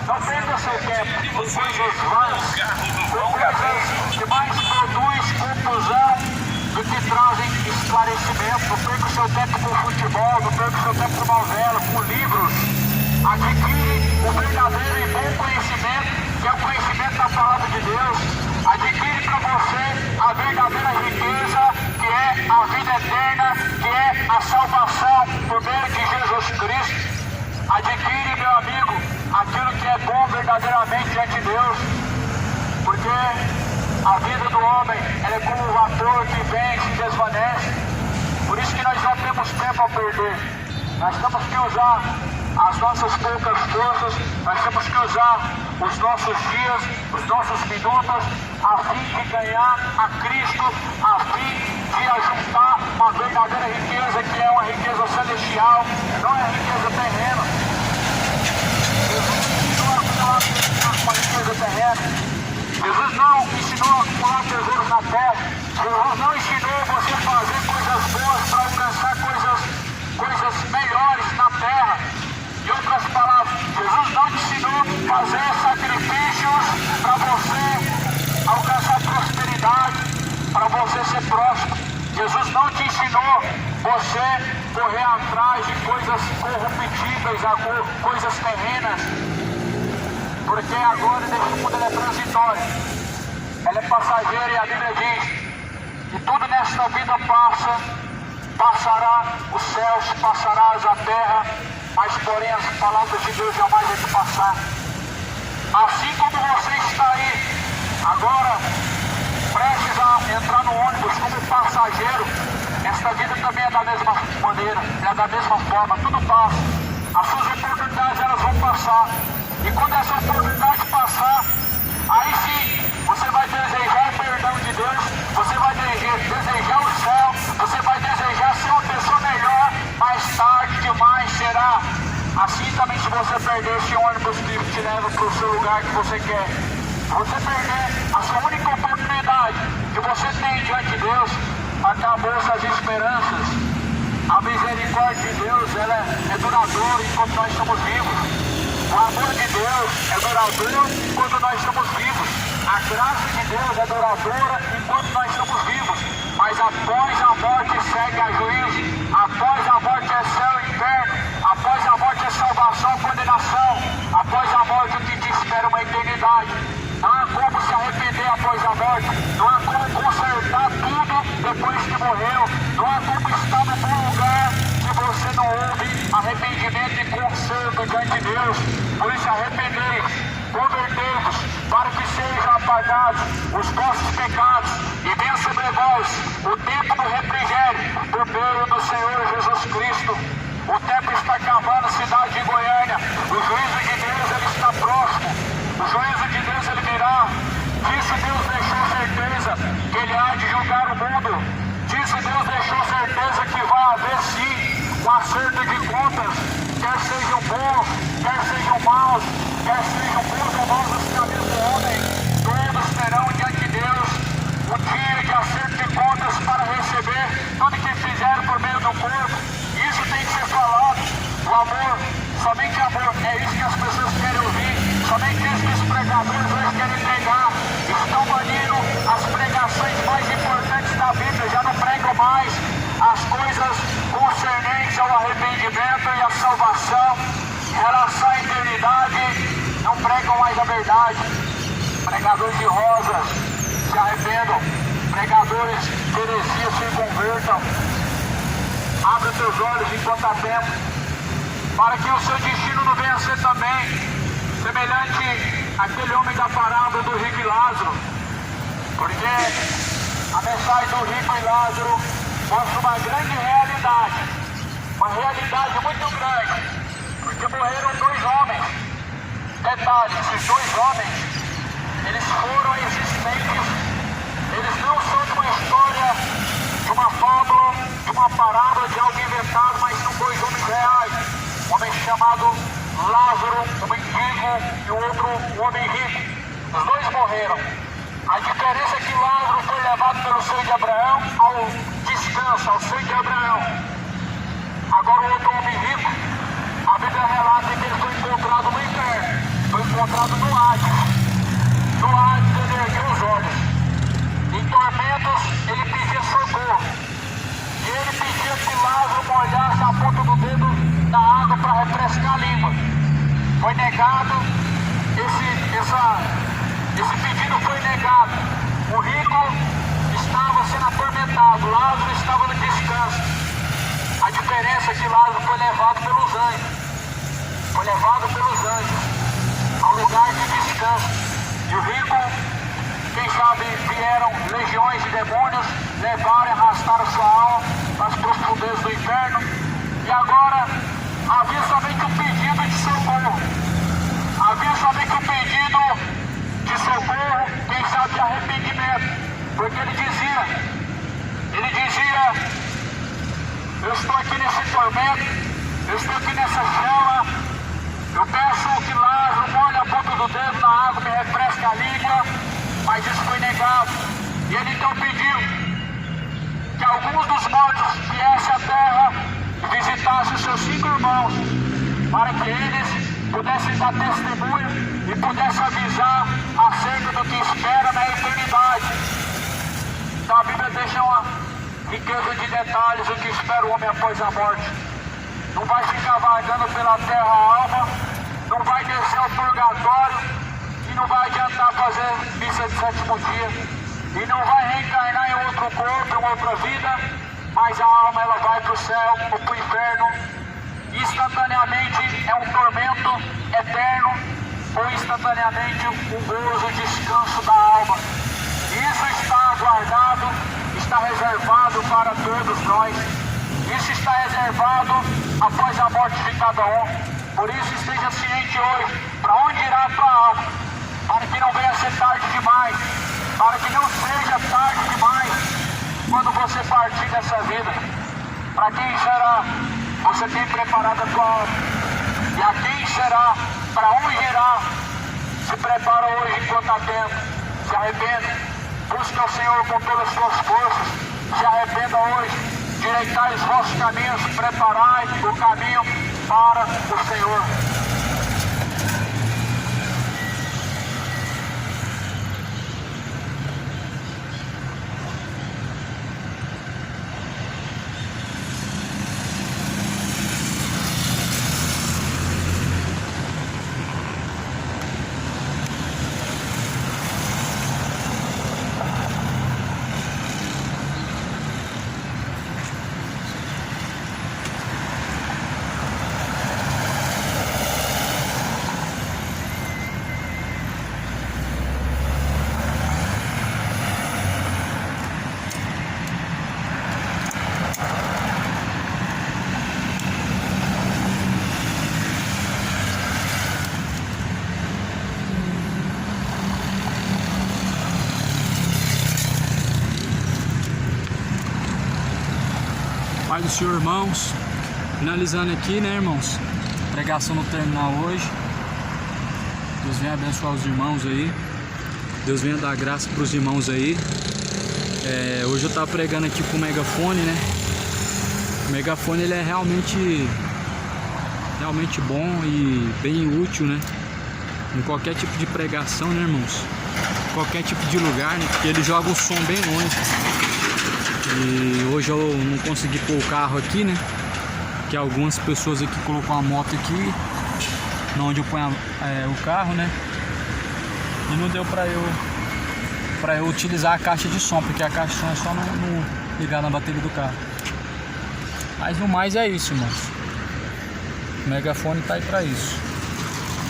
[SPEAKER 1] Não perca o seu tempo com coisas vãs, com coisas que mais produzem confusão do que trazem esclarecimento. Não perca o seu tempo com futebol, não perca o seu tempo com novela, com livros. Adquire o verdadeiro e bom conhecimento, que é o conhecimento da palavra de Deus. Adquire para você a verdadeira riqueza, que é a vida eterna, que é a salvação por meio de Jesus Cristo. Adquire, meu amigo, aquilo que é bom verdadeiramente diante de Deus, porque a vida do homem ela é como um vapor que vem e se desvanece. Por isso que nós não temos tempo a perder. Nós temos que usar as nossas poucas forças, nós temos que usar os nossos dias, os nossos minutos, a fim de ganhar a Cristo, a fim de ajuntar uma verdadeira riqueza, que é uma riqueza celestial, não é riqueza terrena. Jesus não ensinou uma riqueza terrena. Jesus não ensinou a acumular tesouros na terra. Jesus não ensinou você a fazer coisas boas para alcançar coisas melhores na terra. Em outras palavras, Jesus não te ensinou a fazer sacrifícios para você alcançar prosperidade, para você ser próspero. Jesus não te ensinou você correr atrás de coisas corruptíveis, coisas terrenas, porque agora nesse mundo ela é transitória, ela é passageira, e a Bíblia diz que tudo nesta vida passará os céus, passarás a terra, mas porém as palavras de Deus jamais vão passar. Assim como você está aí agora, prestes a entrar no ônibus como passageiro, esta vida também é da mesma maneira, é da mesma forma, tudo passa. As suas oportunidades elas vão passar, e quando essa oportunidade passar, aí sim você vai desejar o perdão de Deus, você vai desejar o céu, você vai desejar ser uma pessoa melhor, mais tarde demais será. Assim também, se você perder esse ônibus que te leva para o seu lugar que você quer, você perder a sua única oportunidade que você tem diante de Deus, acabou essas esperanças. A misericórdia de Deus, ela é duradoura enquanto nós estamos vivos. O amor de Deus é duradouro enquanto nós estamos vivos. A graça de Deus é duradoura enquanto nós estamos vivos. Mas após a morte segue a juízo. Após a morte é céu e inferno. Após a morte é salvação, condenação. Após a morte o que te espera uma eternidade. Não há como se arrepender após a morte. Não há como consertar pecado diante de Deus. Por isso arrependei, convertei-vos, para que sejam apagados os vossos pecados e venha sobre vós o tempo do refrigério, por meio do Senhor Jesus Cristo. O tempo está acabando, cidade de Goiânia. O juízo de Deus ele está próximo. O juízo de Deus ele virá. Disso Deus deixou certeza que ele há de julgar o mundo. Disso Deus deixou certeza que vai haver sim um acerto de contas, quer sejam bons, quer sejam maus, quer sejam bons ou maus os caminhos do homem, todos terão diante de Deus o dia de acerto de contas para receber tudo que fizeram por meio do corpo. Isso tem que ser falado. O amor, somente amor, é isso que as pessoas querem ouvir, somente isso que os pregadores hoje querem pregar. Estão banindo as pregações mais importantes da Bíblia, já não pregam mais as coisas concernentes ao arrependimento e à salvação, em relação à eternidade, não pregam mais a verdade. Pregadores de rosas se arrependam, pregadores de heresia se convertam. Abre os teus olhos enquanto há tempo, para que o seu destino não venha a ser também semelhante àquele homem da parábola do rico e Lázaro, porque a mensagem do rico e Lázaro mostra uma grande realidade, uma realidade muito grande, porque morreram dois homens. Detalhe, esses dois homens, eles foram existentes, eles não são de uma história, de uma fábula, de uma parábola, de algo inventado, mas são dois homens reais. Um homem chamado Lázaro, um mendigo, e o outro, um homem rico. Os dois morreram. A diferença é que Lázaro foi levado pelo seio de Abraão ao descanso, ao seio de Abraão. Agora o outro homem rico, a Bíblia relata que ele foi encontrado no inferno, foi encontrado no Hades. No Hades ele ergueu os olhos. Em tormentos ele pedia socorro. E ele pedia que Lázaro molhasse a ponta do dedo na água para refrescar a língua. Foi negado, esse pedido foi negado. O rico estava sendo atormentado, Lázaro estava no descanso. A diferença é que Lázaro foi levado pelos anjos. Foi levado pelos anjos ao lugar de descanso. E o rico, quem sabe, vieram legiões de demônios, levaram e arrastaram sua alma nas profundezas do inferno. E agora havia somente um pedido de socorro. Havia somente um pedido de socorro, quem sabe de arrependimento. Porque ele dizia, eu estou aqui nesse tormento, eu estou aqui nessa chama, eu peço que Lázaro molhe a ponta do dedo na água, me refresque a língua, mas isso foi negado. E ele então pediu que alguns dos mortos viessem à terra e visitassem os seus 5 irmãos, para que eles pudessem dar testemunho e pudessem avisar acerca do que espera na eternidade. Então a Bíblia deixa uma riqueza de detalhes o que espera o homem após a morte. Não vai ficar vagando pela terra a alma, não vai descer ao purgatório e não vai adiantar fazer missa de 7º dia e não vai reencarnar em outro corpo, em outra vida, mas a alma ela vai para o céu ou para o inferno. Instantaneamente é um tormento eterno ou instantaneamente um gozo, descanso da alma. Isso está guardado, está reservado para todos nós. Isso está reservado após a morte de cada um. Por isso esteja ciente hoje para onde irá a tua alma, para que não venha a ser tarde demais, para que não seja tarde demais quando você partir dessa vida. Para quem será você tem preparado a tua alma? E a quem será? Para onde irá? Se prepara hoje enquanto há tempo. Se arrependa. Busque ao Senhor com todas as suas forças. Se arrependa hoje. Direitai os vossos caminhos. Preparai o caminho para o Senhor.
[SPEAKER 3] paz do Senhor, irmãos. Finalizando aqui, né, irmãos? Pregação no terminal hoje. Deus venha abençoar os irmãos aí. Deus venha dar graça para os irmãos aí. Hoje eu tava pregando aqui com o megafone, né? O megafone ele é realmente bom e bem útil, né? Em qualquer tipo de pregação, né, irmãos? Qualquer tipo de lugar, né? Porque ele joga o som bem longe. E hoje eu não consegui pôr o carro aqui, né? Que algumas pessoas aqui colocam a moto aqui, onde eu ponho o carro, né? E não deu pra eu utilizar a caixa de som, porque a caixa de som é só não ligar na bateria do carro. Mas no mais é isso, irmãos. O megafone tá aí pra isso,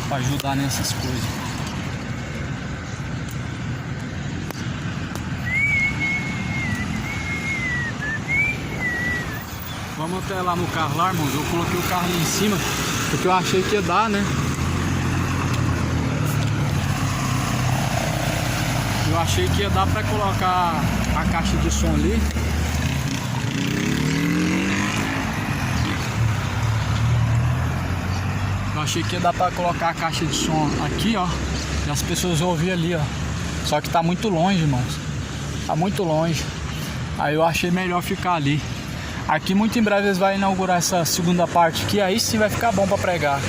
[SPEAKER 3] pra ajudar nessas coisas. Vamos até lá no carro lá, irmãos. Eu coloquei o carro ali em cima porque eu achei que ia dar, né? Eu achei que ia dar pra colocar a caixa de som ali. Eu achei que ia dar pra colocar a caixa de som aqui, ó, e as pessoas ouvirem ali, ó. Só que tá muito longe, irmãos. Tá muito longe. Aí eu achei melhor ficar ali. Aqui muito em breve eles vão inaugurar essa segunda parte aqui. Aí sim vai ficar bom pra pregar.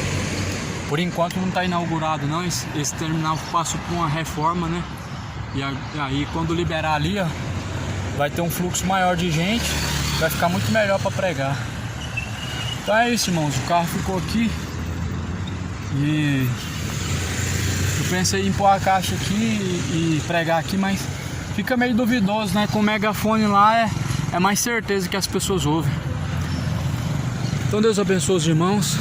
[SPEAKER 3] Por enquanto não tá inaugurado não. Esse terminal passou por uma reforma, né? E aí quando liberar ali, ó, vai ter um fluxo maior de gente. Vai ficar muito melhor pra pregar. Então é isso, irmãos. O carro ficou aqui. E eu pensei em pôr a caixa aqui e pregar aqui, mas fica meio duvidoso, né? Com o megafone lá é mais certeza que as pessoas ouvem. Então Deus abençoe os irmãos.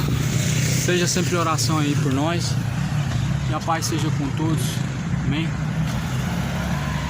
[SPEAKER 3] Seja sempre oração aí por nós. E a paz seja com todos. Amém.